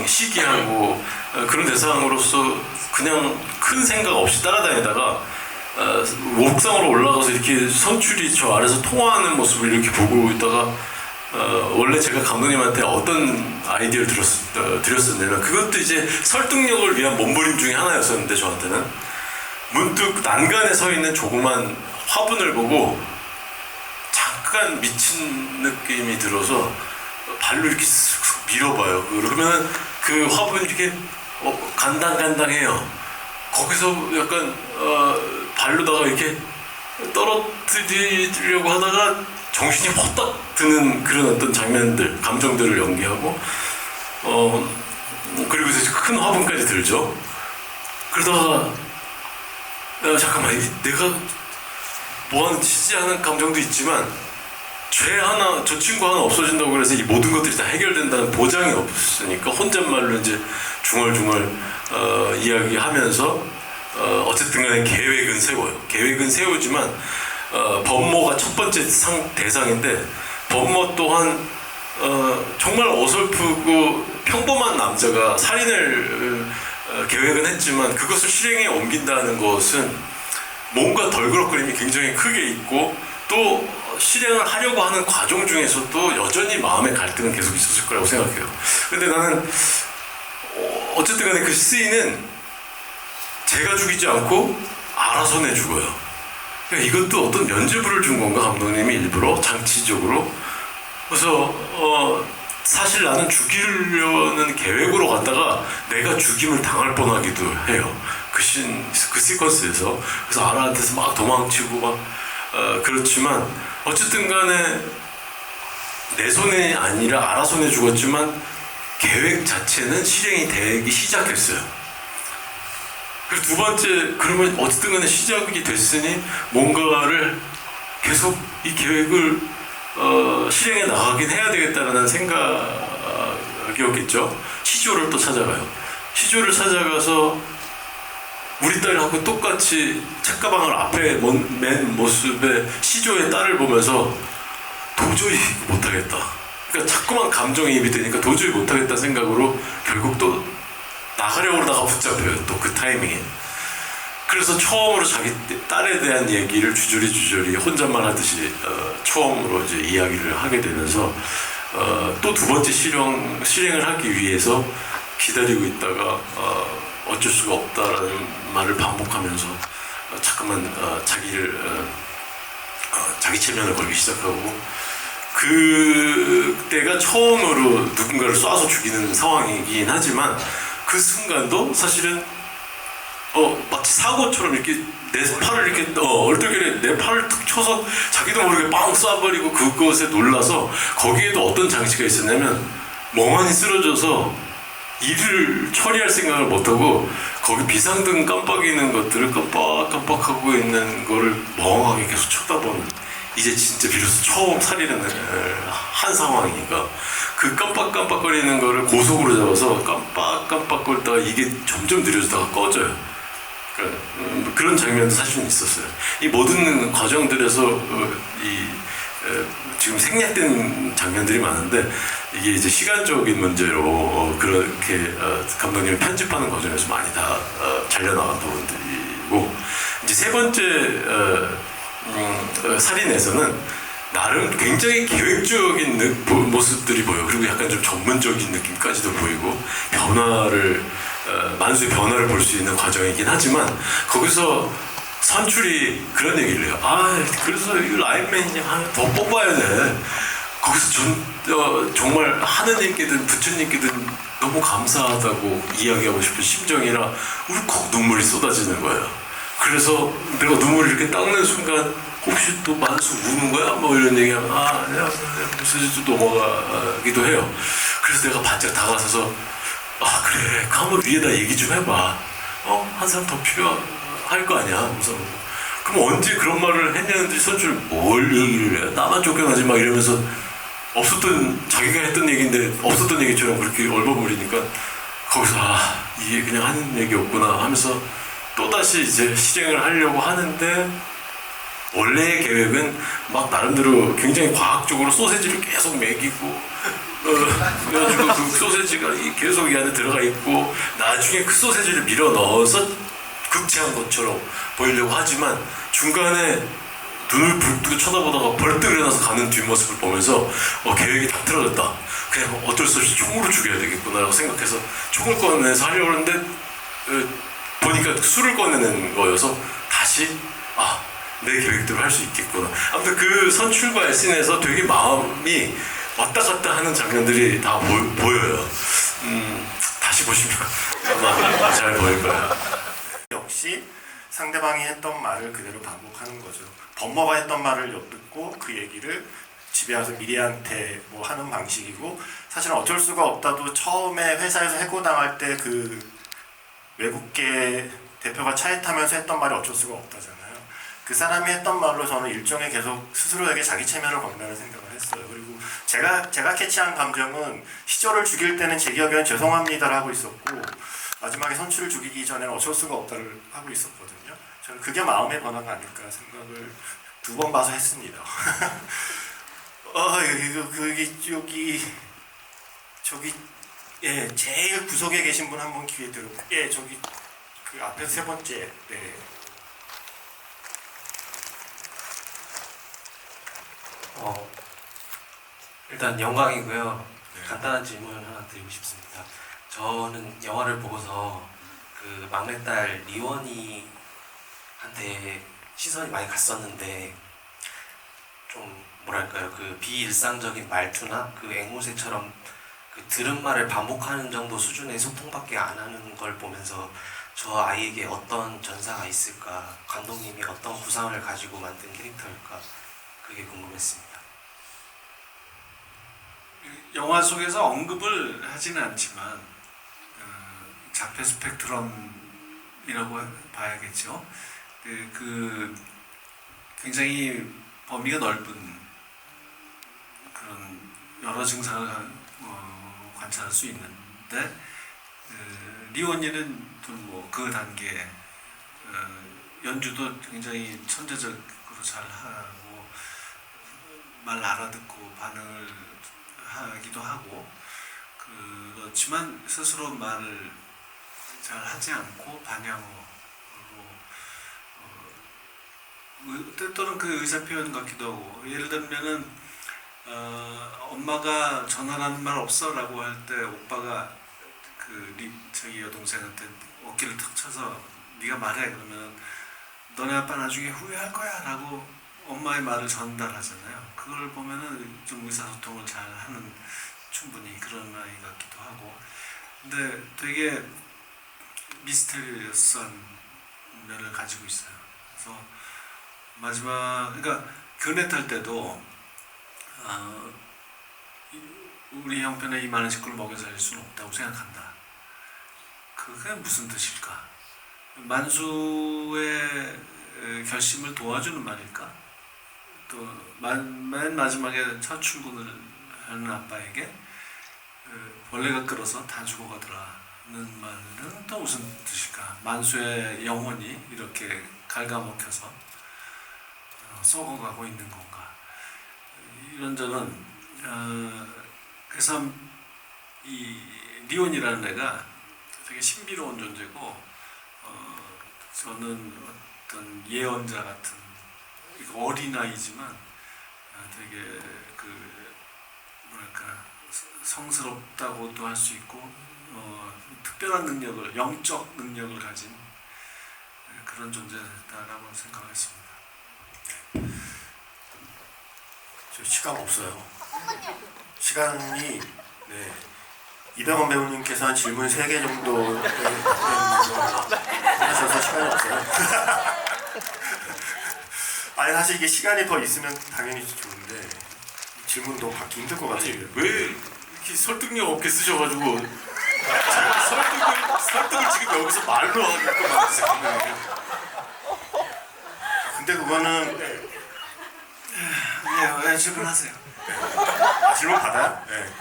시기하고 그런 대상으로서 그냥 큰 생각 없이 따라다니다가 옥상으로 올라가서 이렇게 선출이 저 아래서 통화하는 모습을 이렇게 보고 있다가 원래 제가 감독님한테 어떤 아이디어를 드렸었냐면, 그것도 이제 설득력을 위한 몸부림 중에 하나였었는데, 저한테는 문득 난간에 서 있는 조그만 화분을 보고 잠깐 미친 느낌이 들어서 발로 이렇게 쓱쓱 밀어봐요. 그러면 그 화분이 이렇게 간당간당해요. 거기서 약간 발로다가 이렇게 떨어뜨리려고 하다가 정신이 헛딱 드는 그런 어떤 장면들, 감정들을 연기하고, 그리고 이제 큰 화분까지 들죠. 그러다가 잠깐만, 내가 뭐하는 짓이지 하는 감정도 있지만, 저 친구 하나 없어진다고 그래서 이 모든 것들이 다 해결된다는 보장이 없으니까 혼잣말로 이제 중얼중얼 이야기하면서 어쨌든 간에 계획은 세워요. 계획은 세우지만 범모가 첫 번째 대상인데, 범모 또한 정말 어설프고 평범한 남자가 살인을 계획은 했지만 그것을 실행에 옮긴다는 것은 뭔가 덜그럭거림이 굉장히 크게 있고, 또 실행을 하려고 하는 과정 중에서도 여전히 마음의 갈등은 계속 있었을 거라고 생각해요. 근데 나는 어쨌든 간에 그 씬은 제가 죽이지 않고 알아서 내 죽어요. 그러니까 이것도 어떤 면죄부를 준 건가, 감독님이 일부러 장치적으로. 그래서 사실 나는 죽이려는 계획으로 갔다가 내가 죽임을 당할 뻔하기도 해요. 그 시퀀스에서. 그래서 아라한테서 막 도망치고 막 그렇지만 어쨌든 간에 내 손이 아니라 아라 손에 죽었지만 계획 자체는 실행이 되기 시작했어요. 그리고 두 번째, 그러면 어쨌든 간에 시작이 됐으니 뭔가를 계속 이 계획을 실행해 나가긴 해야 되겠다는 생각이었겠죠. 시조를 또 찾아가요. 시조를 찾아가서 우리 딸하고 똑같이 책가방을 앞에 맨 모습의 시조의 딸을 보면서 도저히 못하겠다. 그러니까 자꾸만 감정이입이 되니까 도저히 못하겠다 생각으로 결국 또 나가려고 하다가 붙잡혀요. 또 그 타이밍에. 그래서 처음으로 자기 딸에 대한 얘기를 주저리 혼잣말 하듯이 처음으로 이제 이야기를 하게 되면서 또 두 번째 실행을 하기 위해서 기다리고 있다가 어쩔 수가 없다라는 말을 반복하면서 자꾸만 자기 체면을 걸기 시작하고, 그때가 처음으로 누군가를 쏴서 죽이는 상황이긴 하지만 그 순간도 사실은 마치 사고처럼 이렇게 내 팔을 이렇게 얼떨결에 내 팔을 툭 쳐서 자기도 모르게 빵 쏴버리고 그것에 놀라서, 거기에도 어떤 장치가 있었냐면 멍하니 쓰러져서 일을 처리할 생각을 못하고 거기 비상등 깜빡이는 것들을 깜빡깜빡하고 있는 거를 멍하게 계속 쳐다보는, 이제 진짜 비로소 처음 살인을 한 상황이니까 그 깜빡깜빡거리는 거를 고속으로 잡아서 깜빡깜빡거리다가 이게 점점 느려지다가 꺼져요. 그러니까 그런 장면도 사실은 있었어요. 이 모든 과정들에서 지금 생략된 장면들이 많은데 이게 이제 시간적인 문제로 그렇게 감독님이 편집하는 과정에서 많이 다 잘려나간 부분들이고, 이제 세 번째 살인에서는 나름 굉장히 계획적인 모습들이 보여요. 그리고 약간 좀 전문적인 느낌까지도 보이고 만수의 변화를 볼 수 있는 과정이긴 하지만, 거기서 선출이 그런 얘기를 해요. 그래서 이 라인맨이 하나 더 뽑아야 돼. 거기서 정말 하느님께든 부처님께든 너무 감사하다고 이야기하고 싶은 심정이라 울컥 눈물이 쏟아지는 거예요. 그래서 내가 눈물을 이렇게 닦는 순간 혹시 또 만수 우는 거야? 뭐 이런 얘기하면 무슨 또 넘어가기도 해요. 그래서 내가 바짝 다가서서 그래, 그 한번 위에다 얘기 좀 해봐. 한 사람 더 필요할 거 아니야. 그래서 그럼 언제 그런 말을 했냐는데 선출 뭘 얘기를 해? 나만 쫓겨나지 막 이러면서 자기가 했던 얘기인데 없었던 얘기처럼 그렇게 얼버무리니까 거기서 이게 그냥 하는 얘기였구나 하면서 또다시 이제 실행을 하려고 하는데, 원래의 계획은 막 나름대로 굉장히 과학적으로 소세지를 계속 먹이고 그래가지고 그 소세지가 계속 이 안에 들어가 있고 나중에 그 소세지를 밀어 넣어서 극체한 것처럼 보이려고 하지만 중간에 눈을 불뜨고 쳐다보다가 벌떡 일어나서 가는 뒷모습을 보면서 계획이 다 틀어졌다. 그냥 어쩔 수 없이 총으로 죽여야 되겠구나라고 생각해서 총을 꺼내서 하려고 하는데 보니까 술을 꺼내는 거여서 다시 내 계획대로 할 수 있겠구나. 아무튼 그 선출과의 씬에서 되게 마음이 왔다 갔다 하는 장면들이 다 보여요. 다시 보시면 아마 잘 보일 거예요. 역시 상대방이 했던 말을 그대로 반복하는 거죠. 범머가 했던 말을 엿듣고 그 얘기를 집에 와서 미리한테 뭐 하는 방식이고, 사실은 어쩔 수가 없다도 처음에 회사에서 해고당할 때 그 외국계 대표가 차에 타면서 했던 말이 어쩔 수가 없다잖아요. 그 사람이 했던 말로 저는 일종의 계속 스스로에게 자기 체면을 건다는 생각을 했어요. 그리고 제가 캐치한 감정은 시조를 죽일 때는 제 기억에는 죄송합니다를 하고 있었고 마지막에 선출을 죽이기 전에는 어쩔 수가 없다를 하고 있었거든요. 저는 그게 마음의 변화가 아닐까 생각을 2번 봐서 했습니다. 저기 제일 구석에 계신 분 한번 기회 들어. 저기 그 앞에서 세 번째. 네. 일단 영광이고요. 네. 간단한 질문 하나 드리고 싶습니다. 저는 영화를 보고서 그 막내딸 리원이한테 시선이 많이 갔었는데 좀 뭐랄까요, 그 비일상적인 말투나 그 앵무새처럼 그 들은 말을 반복하는 정도 수준의 소통밖에 안 하는 걸 보면서 저 아이에게 어떤 전사가 있을까, 감독님이 어떤 구상을 가지고 만든 캐릭터일까, 그게 궁금했습니다. 영화 속에서 언급을 하지는 않지만 자폐 스펙트럼이라고 봐야겠죠. 그 굉장히 범위가 넓은 그런 여러 증상을 관찰할 수 있는데, 리원이는 또 그 단계 연주도 굉장히 천재적으로 잘 하고 말 알아듣고 반응을 하기도 하고, 그렇지만 스스로 말을 잘 하지 않고 반향으로 때또는 그 의사 표현 같기도 하고, 예를 들면은 엄마가 전화하는 말 없어? 라고 할 때 오빠가 저기 여동생한테 어깨를 탁 쳐서 네가 말해, 그러면 너네 아빠 나중에 후회할 거야 라고 엄마의 말을 전달하잖아요. 그걸 보면은 좀 의사소통을 잘 하는 충분히 그런 아이 같기도 하고, 근데 되게 미스테리어스한 면을 가지고 있어요. 그래서 그러니까 그네 탈 때도 우리 형편에 이 많은 식구를 먹여 살릴 수는 없다고 생각한다. 그게 무슨 뜻일까? 만수의 결심을 도와주는 말일까? 또 맨 마지막에 첫 출근을 하는 아빠에게 벌레가 끌어서 다 죽어가더라는 말은 또 무슨 뜻일까? 만수의 영혼이 이렇게 갉아먹혀서 썩어가고 있는 건가? 이런저런 그래서 이 리온이라는 애가 되게 신비로운 존재고 저는 어떤 예언자 같은 어린아이지만 되게 그 뭐랄까 성스럽다고도 할 수 있고 특별한 능력을 영적 능력을 가진 그런 존재다라고 생각했습니다. 저 시간 없어요. 시간이 네. 이병헌 배우님께서 한 질문 3개 정도 하셔서 시간이 없어요. 아니 사실 이게 시간이 더 있으면 당연히 좋은데 질문도 받기 힘들 것 같아요. 아니 왜 이렇게 설득력 없게 쓰셔가지고 설득을 지금 여기서 말로 하게끔 만드세요. 근데 그거는 네, 질문하세요. 질문 받아요? 네.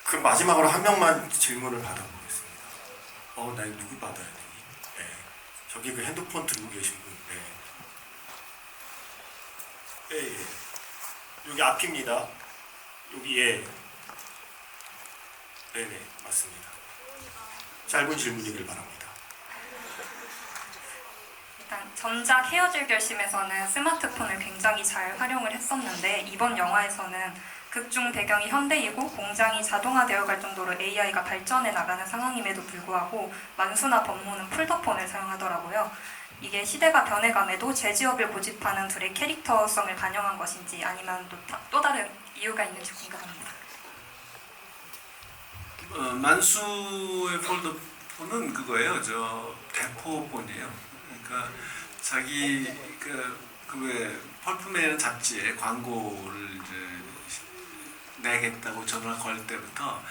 그럼 마지막으로 한 명만 질문을 받아보겠습니다. 나 누구 받아야 되니? 네. 저기 그 핸드폰 들고 계신 분. 네. 예. 여기 앞입니다. 여기 예. 네네 맞습니다. 짧은 질문이길 바랍니다. 일단 전작 헤어질 결심에서는 스마트폰을 굉장히 잘 활용을 했었는데 이번 영화에서는 극중 배경이 현대이고 공장이 자동화되어 갈 정도로 AI가 발전해 나가는 상황임에도 불구하고 만수나 법무는 폴더폰을 사용하더라고요. 이게 시대가 변해감에도 제지업을 고집하는 둘의 캐릭터성을 반영한 것인지 아니면 또 다른 이유가 있는지 궁금합니다. 만수의 폴더폰은 그거예요. 저 대포폰이에요. 그러니까 자기 왜 펄프맨 잡지에 광고를 이제 내겠다고 전화를 걸 때부터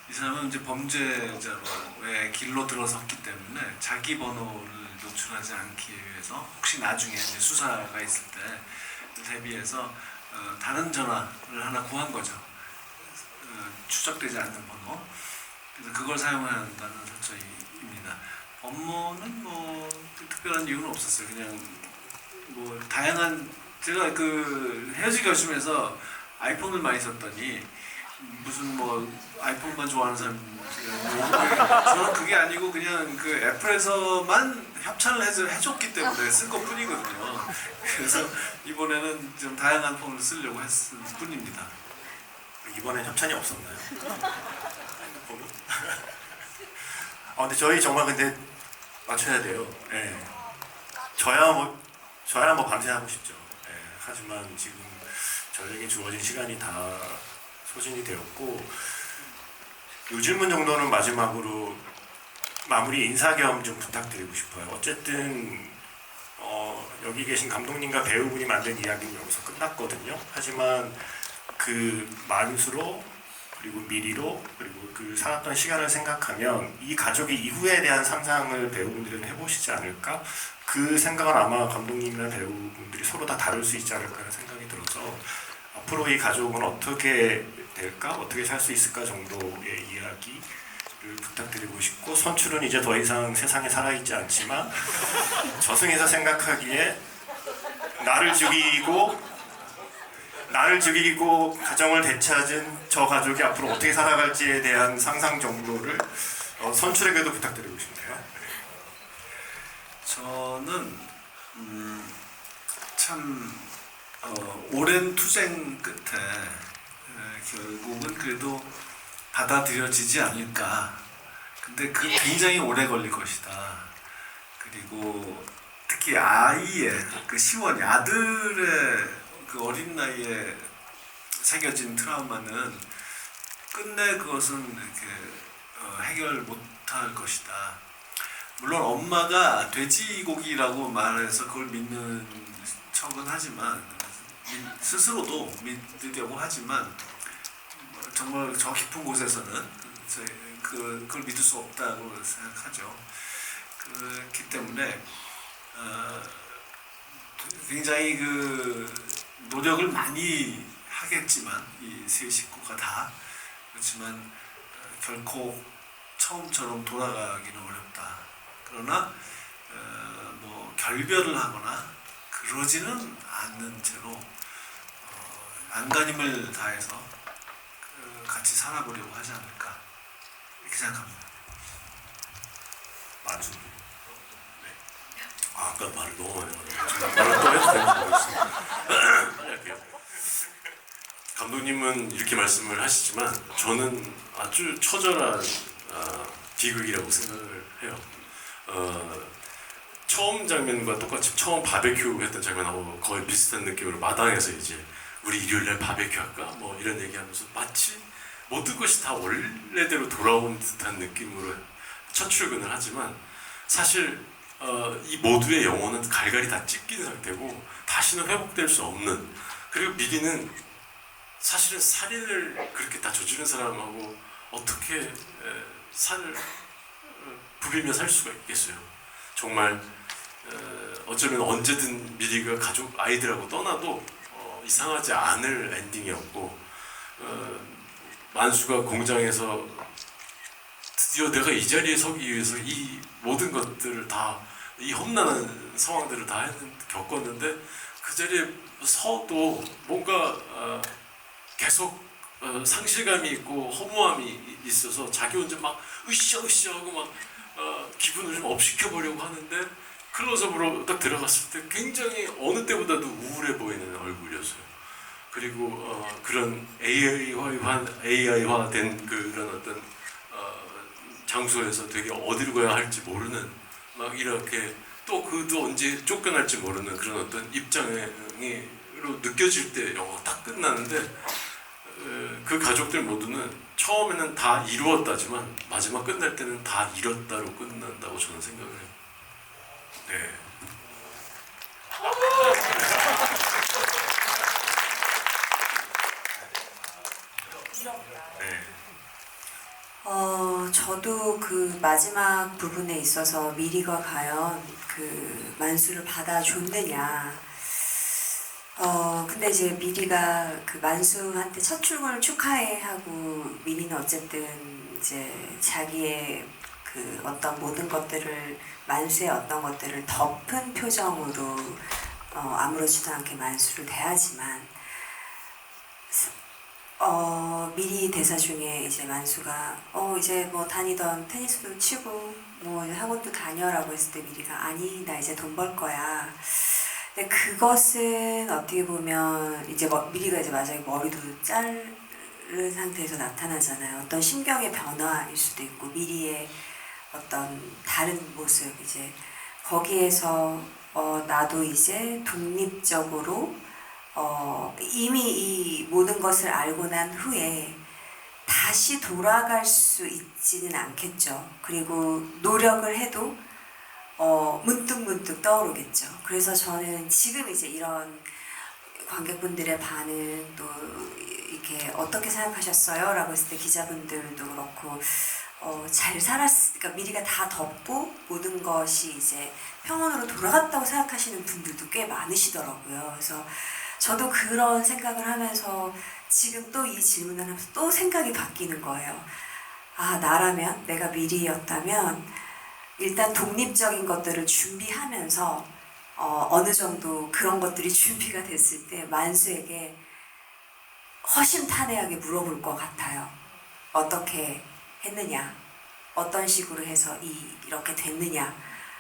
이 사람은 이제 범죄자의 길로 들어섰기 때문에 자기 번호를 노출하지 않기 위해서 혹시 나중에 이제 수사가 있을 때 대비해서 다른 전화를 하나 구한 거죠. 추적되지 않는 번호. 그래서 그걸 사용한다는 설정입니다. 업무는 뭐 특별한 이유는 없었어요. 그냥 뭐 다양한 제가 그 헤어질 결심에서 아이폰을 많이 썼더니 무슨 뭐 아이폰만 좋아하는 사람 저는 그게 아니고 그냥 그 애플에서만 협찬을 해줬기 때문에 쓴 것 뿐이거든요. 그래서 이번에는 좀 다양한 폰을 쓰려고 했을 뿐입니다. 이번엔 협찬이 없었나요? 근데 저희 정말 근데 맞춰야 돼요. 예. 저야 뭐 밤새 하고 싶죠. 예. 하지만 지금 저에게 주어진 시간이 다 소진이 되었고 요 질문 정도는 마지막으로 마무리 인사 겸 좀 부탁드리고 싶어요. 어쨌든 여기 계신 감독님과 배우분이 만든 이야기는 여기서 끝났거든요. 하지만 그 만수로 그리고 미리로 그리고 그 살았던 시간을 생각하면 이 가족의 이후에 대한 상상을 배우분들은 해보시지 않을까? 그 생각은 아마 감독님이나 배우분들이 서로 다 다룰 수 있지 않을까 하는 생각이 들어서 앞으로 이 가족은 어떻게 될까? 어떻게 살 수 있을까 정도의 이야기를 부탁드리고 싶고 선출은 이제 더 이상 세상에 살아있지 않지만 저승에서 생각하기에 나를 죽이고 가정을 되찾은 저 가족이 앞으로 어떻게 살아갈지에 대한 상상 정도를 선출에게도 부탁드리고 싶네요. 저는 참 오랜 투쟁 끝에 결국은 그래도 받아들여지지 않을까. 근데 그 굉장히 오래 걸릴 것이다. 그리고 특히 아이의 그 시원이 아들의 그 어린 나이에 새겨진 트라우마는 끝내 그것은 이렇게 해결 못할 것이다. 물론 엄마가 돼지고기라고 말해서 그걸 믿는 척은 하지만 스스로도 믿으려고 하지만 정말 저 깊은 곳에서는 그걸 믿을 수 없다고 생각하죠. 그렇기 때문에 굉장히 노력을 많이 하겠지만 이 세 식구가 다 그렇지만 결코 처음처럼 돌아가기는 어렵다. 그러나 뭐 결별을 하거나 그러지는 않는 채로 안간힘을 다해서 같이 살아보려고 하지 않을까 이렇게 생각합니다. 만수. 네. 아까 말을 너무 많이 하네요. 말을 또 해도 되는지 모르겠습니다. 빨리 할게요. 감독님은 이렇게 말씀을 하시지만 저는 아주 처절한 비극이라고 생각을 해요. 처음 장면과 똑같이 처음 바베큐 했던 장면하고 거의 비슷한 느낌으로 마당에서 이제 우리 일요일날 바베큐 할까? 뭐 이런 얘기하면서 마치 모든 것이 다 원래대로 돌아온 듯한 느낌으로 첫 출근을 하지만 사실 이 모두의 영혼은 갈갈이 다 찢긴 상태고 다시는 회복될 수 없는, 그리고 미리는 사실은 살인을 그렇게 다 저지른 사람하고 어떻게 살을 부비며 살 수가 있겠어요. 정말 어쩌면 언제든 미리가 가족 아이들하고 떠나도 이상하지 않을 엔딩이었고, 만수가 공장에서 드디어 내가 이 자리에 서기 위해서 이 모든 것들을 다, 이 험난한 상황들을 다 겪었는데 그 자리에 서도 뭔가 계속 상실감이 있고 허무함이 있어서 자기 혼자 막 으쌰으쌰 하고 막 기분을 좀 업시켜보려고 하는데 클로즈업으로 딱 들어갔을 때 굉장히 어느 때보다도 우울해 보이는 얼굴이었어요. 그리고 그런 AI화된 그런 어떤 장소에서 되게 어디로 가야 할지 모르는, 막 이렇게 또 그도 언제 쫓겨날지 모르는 그런 어떤 입장으로 느껴질 때 영화가 딱 끝나는데, 그 가족들 모두는 처음에는 다 이루었다지만 마지막 끝날 때는 다 잃었다로 끝난다고 저는 생각을 해요. 네. 네. 저도 그 마지막 부분에 있어서 미리가 과연 그 만수를 받아줬느냐. 근데 이제 미리가 그 만수한테 첫 출근을 축하해 하고, 미리는 어쨌든 이제 자기의 그 어떤 모든 것들을, 만수의 어떤 것들을 덮은 표정으로 아무렇지도 않게 만수를 대하지만, 미리 대사 중에 이제 만수가 이제 뭐 다니던 테니스도 치고 뭐 학원도 다녀라고 했을 때 미리가 아니 나 이제 돈 벌 거야. 근데 그것은 어떻게 보면 이제 미리가 이제 마지막에 머리도 자른 상태에서 나타나잖아요. 어떤 심경의 변화일 수도 있고 미리의 어떤 다른 모습, 이제 거기에서 나도 이제 독립적으로 이미 이 모든 것을 알고 난 후에 다시 돌아갈 수 있지는 않겠죠. 그리고 노력을 해도 문득문득 떠오르겠죠. 그래서 저는 지금 이제 이런 관객분들의 반응, 또 이렇게 어떻게 생각하셨어요? 라고 했을 때 기자분들도 그렇고 잘 그러니까 미리가 다 덮고 모든 것이 이제 평온으로 돌아갔다고 생각하시는 분들도 꽤 많으시더라고요. 그래서 저도 그런 생각을 하면서 지금 또 이 질문을 하면서 또 생각이 바뀌는 거예요. 아, 나라면, 내가 미리였다면 일단 독립적인 것들을 준비하면서 어느 정도 그런 것들이 준비가 됐을 때 만수에게 허심탄회하게 물어볼 것 같아요. 어떻게 했느냐? 어떤 식으로 해서 이렇게 됐느냐?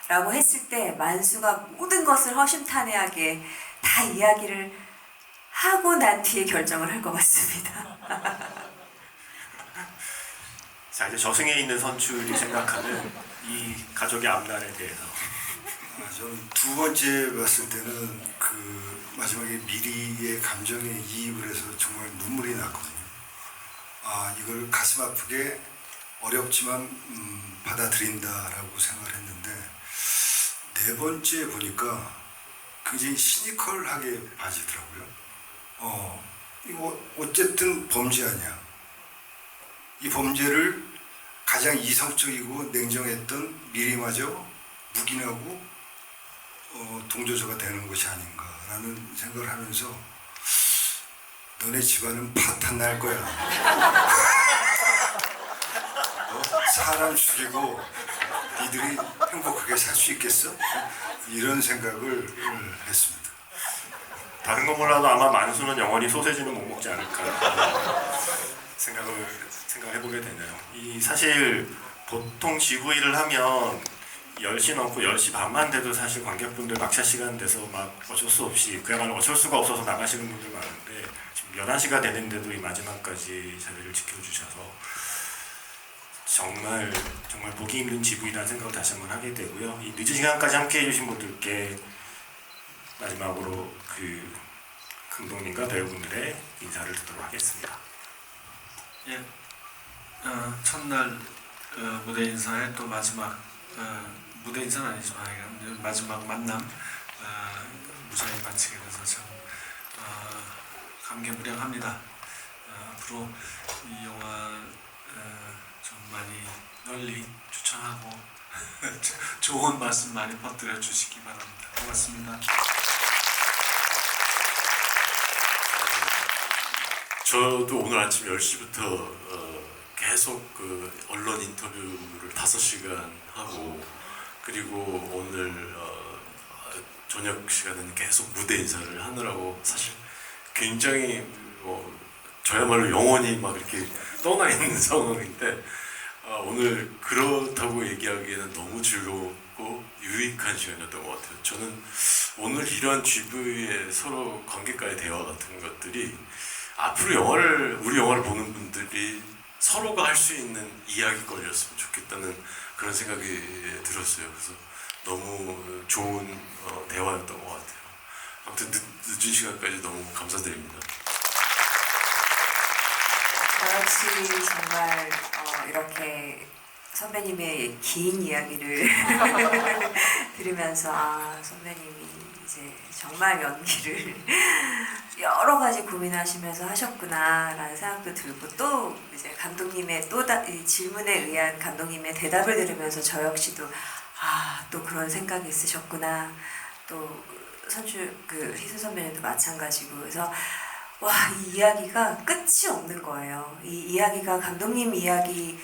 라고 했을 때 만수가 모든 것을 허심탄회하게 다 이야기를 하고 난 뒤에 결정을 할 것 같습니다. 자, 이제 저승에 있는 선출이 생각하는 이 가족의 앞날에 대해서. 저는 두 번째 봤을 때는 그 마지막에 미리의 감정에 이입을 해서 정말 눈물이 났거든요. 아, 이걸 가슴 아프게 어렵지만 받아들인다라고 생각을 했는데, 네 번째 보니까 굉장히 시니컬하게 봐지더라고요. 이거 어쨌든 범죄 아니야. 이 범죄를 가장 이성적이고 냉정했던 미리마저 묵인하고 동조자가 되는 것이 아닌가라는 생각을 하면서 너네 집안은 파탄 날 거야. 사람 죽이고 니들이 행복하게 살 수 있겠어? 이런 생각을 했습니다. 다른 건 몰라도 아마 만수는 영원히 소세지는 못 먹지 않을까 생각을 해보게 되네요. 이 사실 보통 GV를 하면 10시 넘고 10시 반만 돼도 사실 관객분들 막차 시간 돼서 막 어쩔 수 없이 그야말로 어쩔 수가 없어서 나가시는 분들 많은데 지금 11시가 되는데도 이 마지막까지 자리를 지켜주셔서 정말 보기 힘든 GV라는 생각을 다시 한번 하게 되고요. 이 늦은 시간까지 함께 해주신 분들께 마지막으로 그 감독님과 배우분들의 인사를 듣도록 하겠습니다. 예, 첫날 무대 인사에 또 마지막 무대 인사는 아니지만 마지막 만남 무사히 마치게 돼서 참 감개무량합니다. 앞으로 이 영화 좀 많이 널리 추천하고 좋은 말씀 많이 퍼뜨려 주시기 바랍니다. 고맙습니다. 저도 오늘 아침 10시부터 계속 그 언론 인터뷰를 5시간 하고 그리고 오늘 저녁 시간에는 계속 무대 인사를 하느라고 사실 굉장히 저야말로 영혼이 막 이렇게 떠나 있는 상황인데 오늘 그렇다고 얘기하기에는 너무 즐겁고 유익한 시간이었던 것 같아요. 저는 오늘 이런 GV의 서로 관객과의 대화 같은 것들이 앞으로 우리 영화를 보는 분들이 서로가 할 수 있는 이야기거리였으면 좋겠다는 그런 생각이 들었어요. 그래서 너무 좋은 대화였던 것 같아요. 아무튼 늦은 시간까지 너무 감사드립니다. 저 역시 정말 이렇게 선배님의 긴 이야기를 들으면서 선배님이 이제 정말 연기를 여러 가지 고민하시면서 하셨구나라는 생각도 들고 또 이제 감독님의 이 질문에 의한 감독님의 대답을 들으면서 저 역시도 또 그런 생각이 있으셨구나. 또 희순 선배님도 마찬가지고 그래서 이 이야기가 끝이 없는 거예요. 이 이야기가 감독님 이야기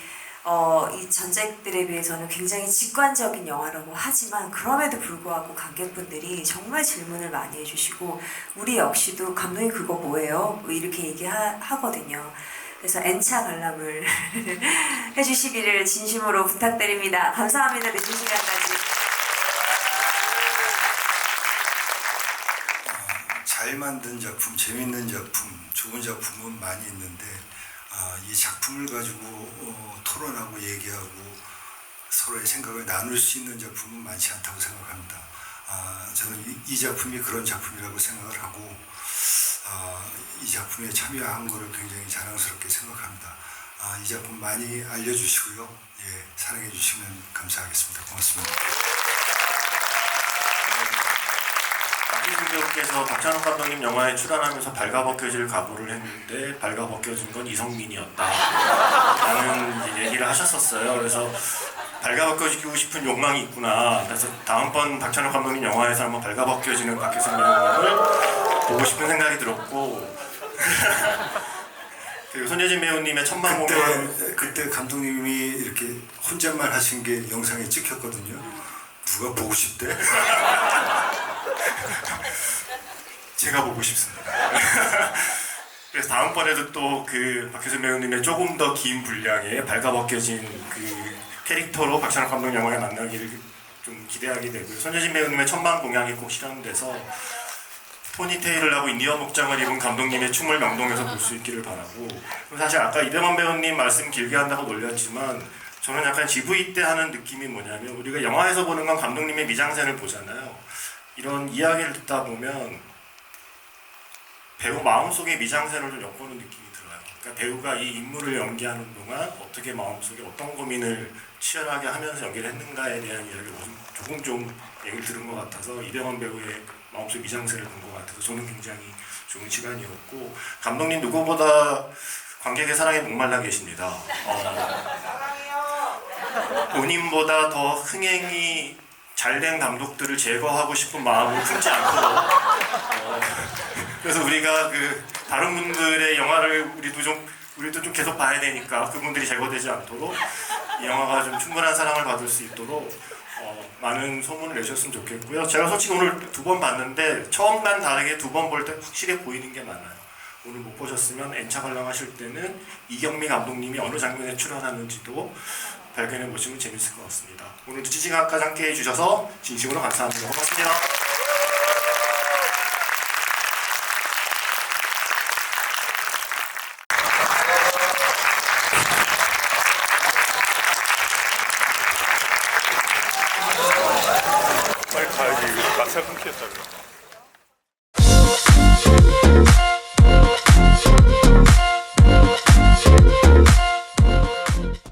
이 전작들에 비해서는 굉장히 직관적인 영화라고 하지만 그럼에도 불구하고 관객분들이 정말 질문을 많이 해주시고 우리 역시도 감독님 그거 뭐예요? 이렇게 얘기하거든요. 그래서 N차 관람을 해주시기를 진심으로 부탁드립니다. 감사합니다. 늦은 시간까지. 잘 만든 작품, 재밌는 작품, 좋은 작품은 많이 있는데 이 작품을 가지고 토론하고 얘기하고 서로의 생각을 나눌 수 있는 작품은 많지 않다고 생각합니다. 저는 이 작품이 그런 작품이라고 생각을 하고 이 작품에 참여한 것을 굉장히 자랑스럽게 생각합니다. 이 작품 많이 알려주시고요. 사랑해 주시면 감사하겠습니다. 고맙습니다. 박희준 배우께서 박찬욱 감독님 영화에 출연하면서 발가벗겨질 각오를 했는데 발가벗겨진 건 이성민이었다 라는 얘기를 하셨었어요. 그래서 발가벗겨지고 싶은 욕망이 있구나. 그래서 다음번 박찬욱 감독님 영화에서 한번 발가벗겨지는 박희준 배우님을 보고 싶은 생각이 들었고 그리고 손예진 배우님의 천만 공연 그때 감독님이 이렇게 혼잣말 하신 게 영상에 찍혔거든요. 누가 보고 싶대? 제가 보고 싶습니다. 그래서 다음번에도 또 그 박혜선 배우님의 조금 더 긴 분량의 발가벗겨진 그 캐릭터로 박찬욱 감독 영화에 만나기를 좀 기대하게 되고요. 손예진 배우님의 천만 공약이 꼭 실현돼서 포니테일을 하고 인디어 목장을 입은 감독님의 춤을 명동에서 볼 수 있기를 바라고 사실 아까 이병헌 배우님 말씀 길게 한다고 놀렸지만 저는 약간 GV 때 하는 느낌이 뭐냐면 우리가 영화에서 보는 건 감독님의 미장센을 보잖아요. 이런 이야기를 듣다 보면 배우 마음속에 미장센을 좀 엿보는 느낌이 들어요. 그러니까 배우가 이 인물을 연기하는 동안 어떻게 마음속에 어떤 고민을 치열하게 하면서 연기를 했는가에 대한 이야기를 조금 좀 얘기를 들은 것 같아서 이병헌 배우의 마음속 미장센을 본 것 같아서 저는 굉장히 좋은 시간이었고 감독님 누구보다 관객의 사랑에 목말라 계십니다. 본인보다 더 흥행이 잘된 감독들을 제거하고 싶은 마음을 품지 않고 그래서 우리가 그 다른 분들의 영화를 우리도 좀 계속 봐야 되니까 그분들이 제거되지 않도록 이 영화가 좀 충분한 사랑을 받을 수 있도록 많은 소문을 내셨으면 좋겠고요. 제가 솔직히 오늘 2번 봤는데 처음과는 다르게 2번 볼 때 확실히 보이는 게 많아요. 오늘 못 보셨으면 N차 관람하실 때는 이경미 감독님이 어느 장면에 출연하는지도 발견해 보시면 재밌을 것 같습니다. 오늘도 찌찌가까지 함께 해주셔서 진심으로 감사합니다. 고맙습니다. 빨리 가야지. 이거 낙차 끊겼다.